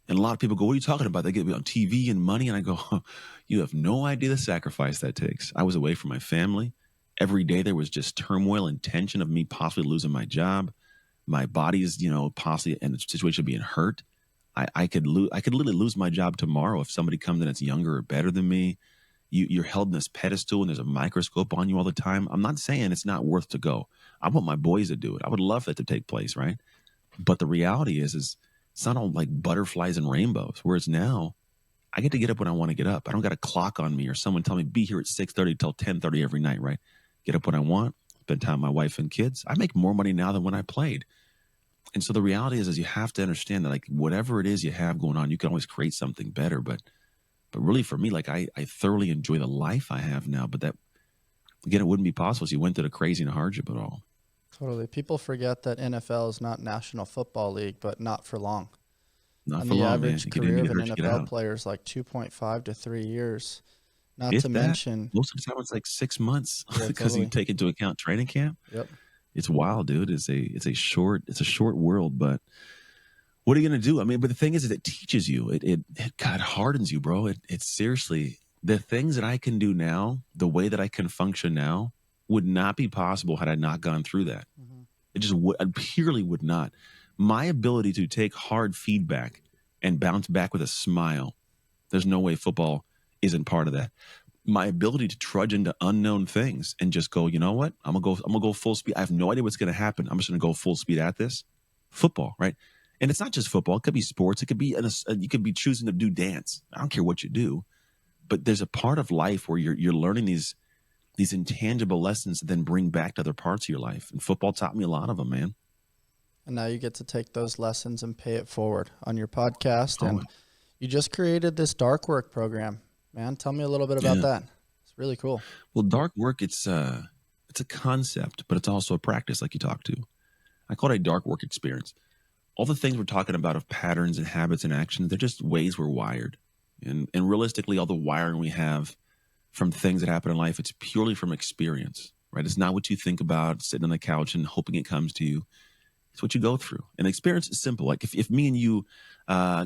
And a lot of people go, what are you talking about? They get me on TV and money. And I go, you have no idea the sacrifice that takes. I was away from my family. Every day there was just turmoil and tension of me possibly losing my job. My body is, possibly in a situation of being hurt. I could literally lose my job tomorrow if somebody comes in that's younger or better than me. You're held in this pedestal and there's a microscope on you all the time. I'm not saying it's not worth to go. I want my boys to do it. I would love that to take place, right? But the reality is it's not all like butterflies and rainbows. Whereas now, I get to get up when I want to get up. I don't got a clock on me or someone tell me be here at 6:30 till 10:30 every night, right? Get up when I want, spend time with my wife and kids. I make more money now than when I played. And so the reality is you have to understand that like whatever it is you have going on, you can always create something better. But really for me, like I thoroughly enjoy the life I have now. But that, again, it wouldn't be possible if you went through the crazy and hardship at all. Totally. People forget that NFL is not National Football League, but not for long. Not for long, man. The average career of an NFL player is like 2.5 to 3 years. Not to mention, most of the time it's like 6 months because you take into account training camp. Yep. It's wild, dude. It's a short world, but what are you going to do? I mean, but the thing is it teaches you. It God hardens you, bro. It's seriously, the things that I can do now, the way that I can function now would not be possible had I not gone through that. Mm-hmm. It just purely would not. My ability to take hard feedback and bounce back with a smile, there's no way football isn't part of that. My ability to trudge into unknown things and just go, you know what? I'm gonna go full speed. I have no idea what's gonna happen. I'm just gonna go full speed at this. Football, right? And it's not just football. It could be sports. It could be you could be choosing to do dance. I don't care what you do, but there's a part of life where you're learning these intangible lessons that then bring back to other parts of your life. And football taught me a lot of them, man. And now you get to take those lessons and pay it forward on your podcast. And you just created this dark work program, man. Tell me a little bit about that. It's really cool. Well, dark work, it's a concept, but it's also a practice, like you talked to. I call it a dark work experience. All the things we're talking about of patterns and habits and actions, they're just ways we're wired. And realistically, all the wiring we have from things that happen in life, it's purely from experience, right? It's not what you think about sitting on the couch and hoping it comes to you. It's what you go through. And experience is simple. Like if me and you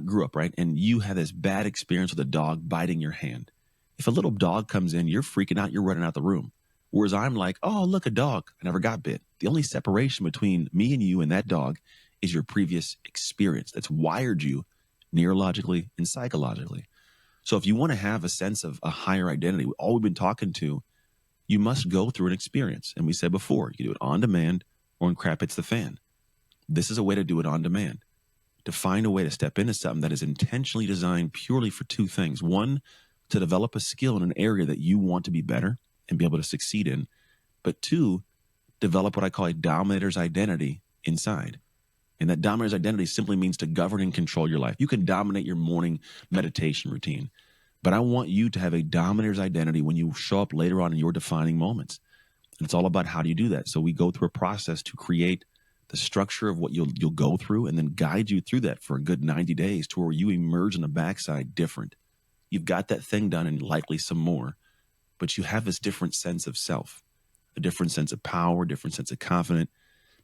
grew up, right, and you had this bad experience with a dog biting your hand, if a little dog comes in, you're freaking out, you're running out the room. Whereas I'm like, oh, look, a dog. I never got bit. The only separation between me and you and that dog is your previous experience that's wired you neurologically and psychologically. So if you want to have a sense of a higher identity, all we've been talking to, you must go through an experience. And we said before, you do it on demand or when crap hits the fan. This is a way to do it on demand, to find a way to step into something that is intentionally designed purely for two things. One, to develop a skill in an area that you want to be better and be able to succeed in. But two, develop what I call a dominator's identity inside. And that dominator's identity simply means to govern and control your life. You can dominate your morning meditation routine, but I want you to have a dominator's identity when you show up later on in your defining moments. And it's all about how do you do that. So we go through a process to create the structure of what you'll go through and then guide you through that for a good 90 days to where you emerge on the backside different. You've got that thing done and likely some more, but you have this different sense of self, a different sense of power, different sense of confidence,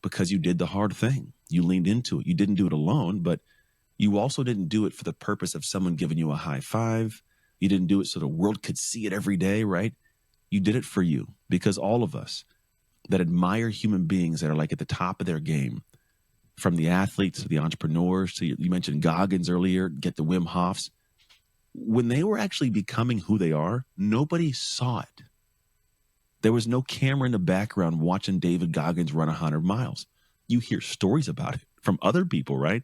because you did the hard thing. You leaned into it. You didn't do it alone, but you also didn't do it for the purpose of someone giving you a high five. You didn't do it so the world could see it every day, right? You did it for you, because all of us that admire human beings that are like at the top of their game, from the athletes to the entrepreneurs to, you mentioned Goggins earlier, get the Wim Hofs. When they were actually becoming who they are, nobody saw it. There was no camera in the background watching David Goggins run 100 miles. You hear stories about it from other people, right?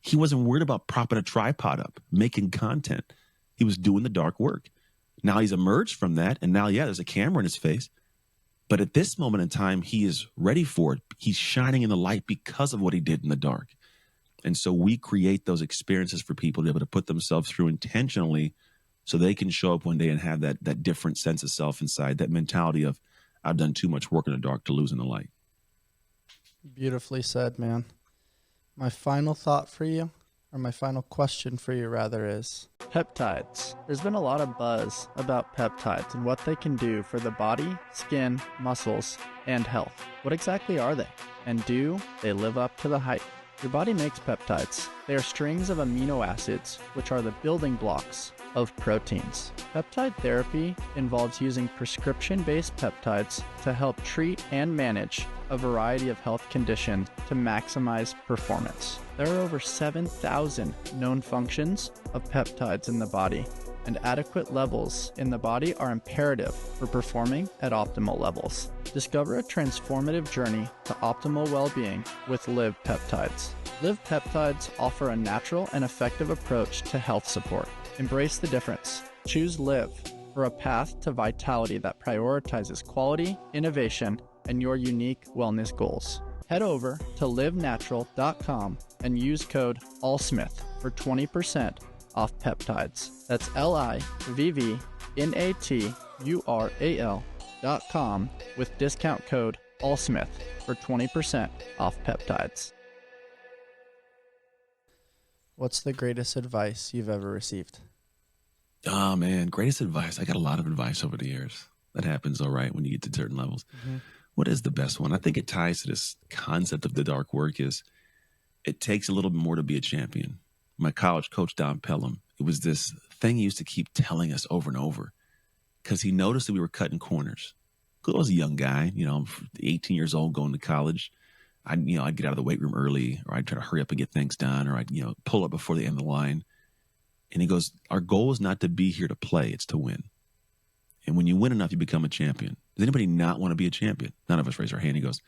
He wasn't worried about propping a tripod up, making content. He was doing the dark work. Now he's emerged from that, and now, there's a camera in his face. But at this moment in time, he is ready for it. He's shining in the light because of what he did in the dark. And so we create those experiences for people to be able to put themselves through intentionally so they can show up one day and have that different sense of self inside, that mentality of, I've done too much work in the dark to lose in the light. Beautifully said, man. My final thought for you, or my final question for you rather, is peptides. There's been a lot of buzz about peptides and what they can do for the body, skin, muscles, and health. What exactly are they? And do they live up to the hype? Your body makes peptides. They are strings of amino acids, which are the building blocks of proteins. Peptide therapy involves using prescription-based peptides to help treat and manage a variety of health conditions to maximize performance. There are over 7,000 known functions of peptides in the body, and adequate levels in the body are imperative for performing at optimal levels. Discover a transformative journey to optimal well-being with Live Peptides. Live Peptides offer a natural and effective approach to health support. Embrace the difference. Choose Live for a path to vitality that prioritizes quality, innovation, and your unique wellness goals. Head over to livenatural.com and use code ALLSMITH for 20% off peptides. That's LIVVNATURAL.com with discount code ALLSMITH for 20% off peptides. What's the greatest advice you've ever received? Oh, man, greatest advice. I got a lot of advice over the years. That happens, all right, when you get to certain levels. Mm-hmm. What is the best one? I think it ties to this concept of the dark work is it takes a little bit more to be a champion. My college coach, Don Pelham, it was this thing he used to keep telling us over and over because he noticed that we were cutting corners. I was a young guy, 18 years old going to college. I'd get out of the weight room early, or I'd try to hurry up and get things done, or I'd, pull up before the end of the line. And he goes, our goal is not to be here to play, it's to win. And when you win enough, you become a champion. Does anybody not want to be a champion? None of us raise our hand. He goes,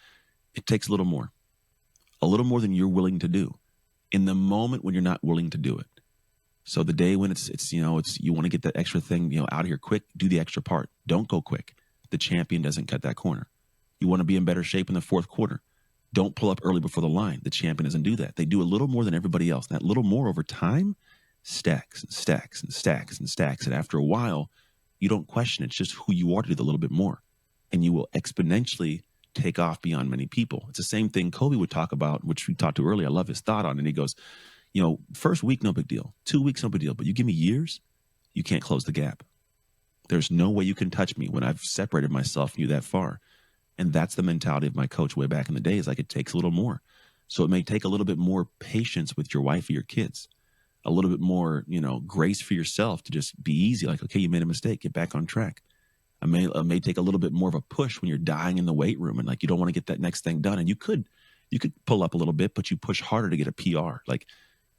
it takes a little more than you're willing to do in the moment when you're not willing to do it. So the day when it's you want to get that extra thing, out of here quick, do the extra part. Don't go quick. The champion doesn't cut that corner. You want to be in better shape in the fourth quarter. Don't pull up early before the line. The champion doesn't do that. They do a little more than everybody else. That little more over time stacks and stacks and stacks and stacks. And after a while, you don't question it. It's just who you are to do the little bit more. And you will exponentially take off beyond many people. It's the same thing Kobe would talk about, which we talked to earlier. I love his thought on it. And he goes, first week, no big deal. 2 weeks, no big deal. But you give me years, you can't close the gap. There's no way you can touch me when I've separated myself from you that far. And that's the mentality of my coach way back in the day, is like it takes a little more. So it may take a little bit more patience with your wife or your kids, a little bit more, grace for yourself to just be easy. Like, okay, you made a mistake, get back on track. I may take a little bit more of a push when you're dying in the weight room and like you don't want to get that next thing done. And you could You could pull up a little bit, but you push harder to get a PR. Like,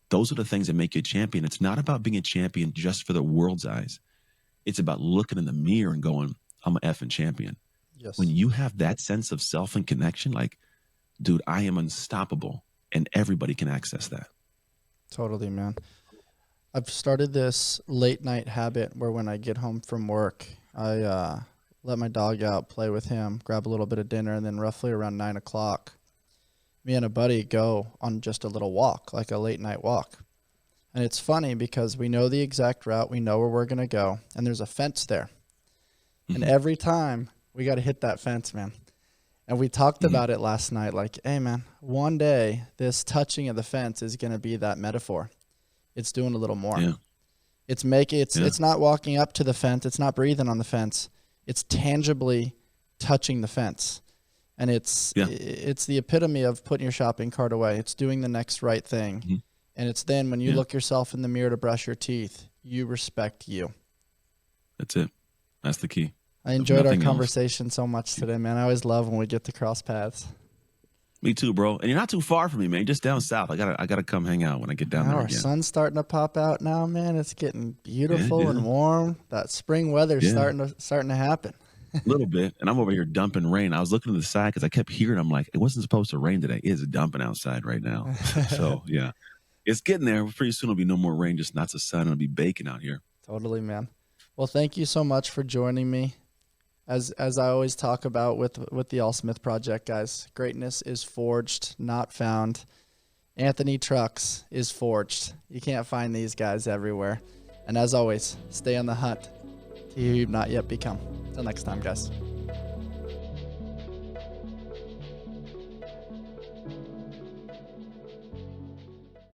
those are the things that make you a champion. It's not about being a champion just for the world's eyes. It's about looking in the mirror and going, I'm an effing champion. Yes. When you have that sense of self and connection, like, dude, I am unstoppable, and everybody can access that. Totally, man. I've started this late night habit where when I get home from work, I let my dog out, play with him, grab a little bit of dinner, and then roughly around 9 o'clock, me and a buddy go on just a little walk, like a late night walk. And it's funny because we know the exact route, we know where we're going to go, and there's a fence there. And every time we got to hit that fence, man. And we talked about it last night, like, hey, man, one day this touching of the fence is going to be that metaphor. It's doing a little more. Yeah. It's not walking up to the fence. It's not breathing on the fence. It's tangibly touching the fence. And it's the epitome of putting your shopping cart away. It's doing the next right thing. And it's then when you look yourself in the mirror to brush your teeth, you respect you. That's it. That's the key. I enjoyed our conversation so much today, man. I always love when we get to cross paths. Me too, bro. And you're not too far from me, man. Just down south. I gotta come hang out when I get down there again. Our sun's starting to pop out now, man. It's getting beautiful and warm. That spring weather's starting to happen. A little bit. And I'm over here dumping rain. I was looking to the side because I kept hearing, I'm like, it wasn't supposed to rain today. It is dumping outside right now. So, yeah. It's getting there. Pretty soon it'll be no more rain, just lots of sun. It'll be baking out here. Totally, man. Well, thank you so much for joining me. As I always talk about with the All Smith Project, guys, greatness is forged, not found. Anthony Trucks is forged. You can't find these guys everywhere. And as always, stay on the hunt to who you've not yet become. Till next time, guys.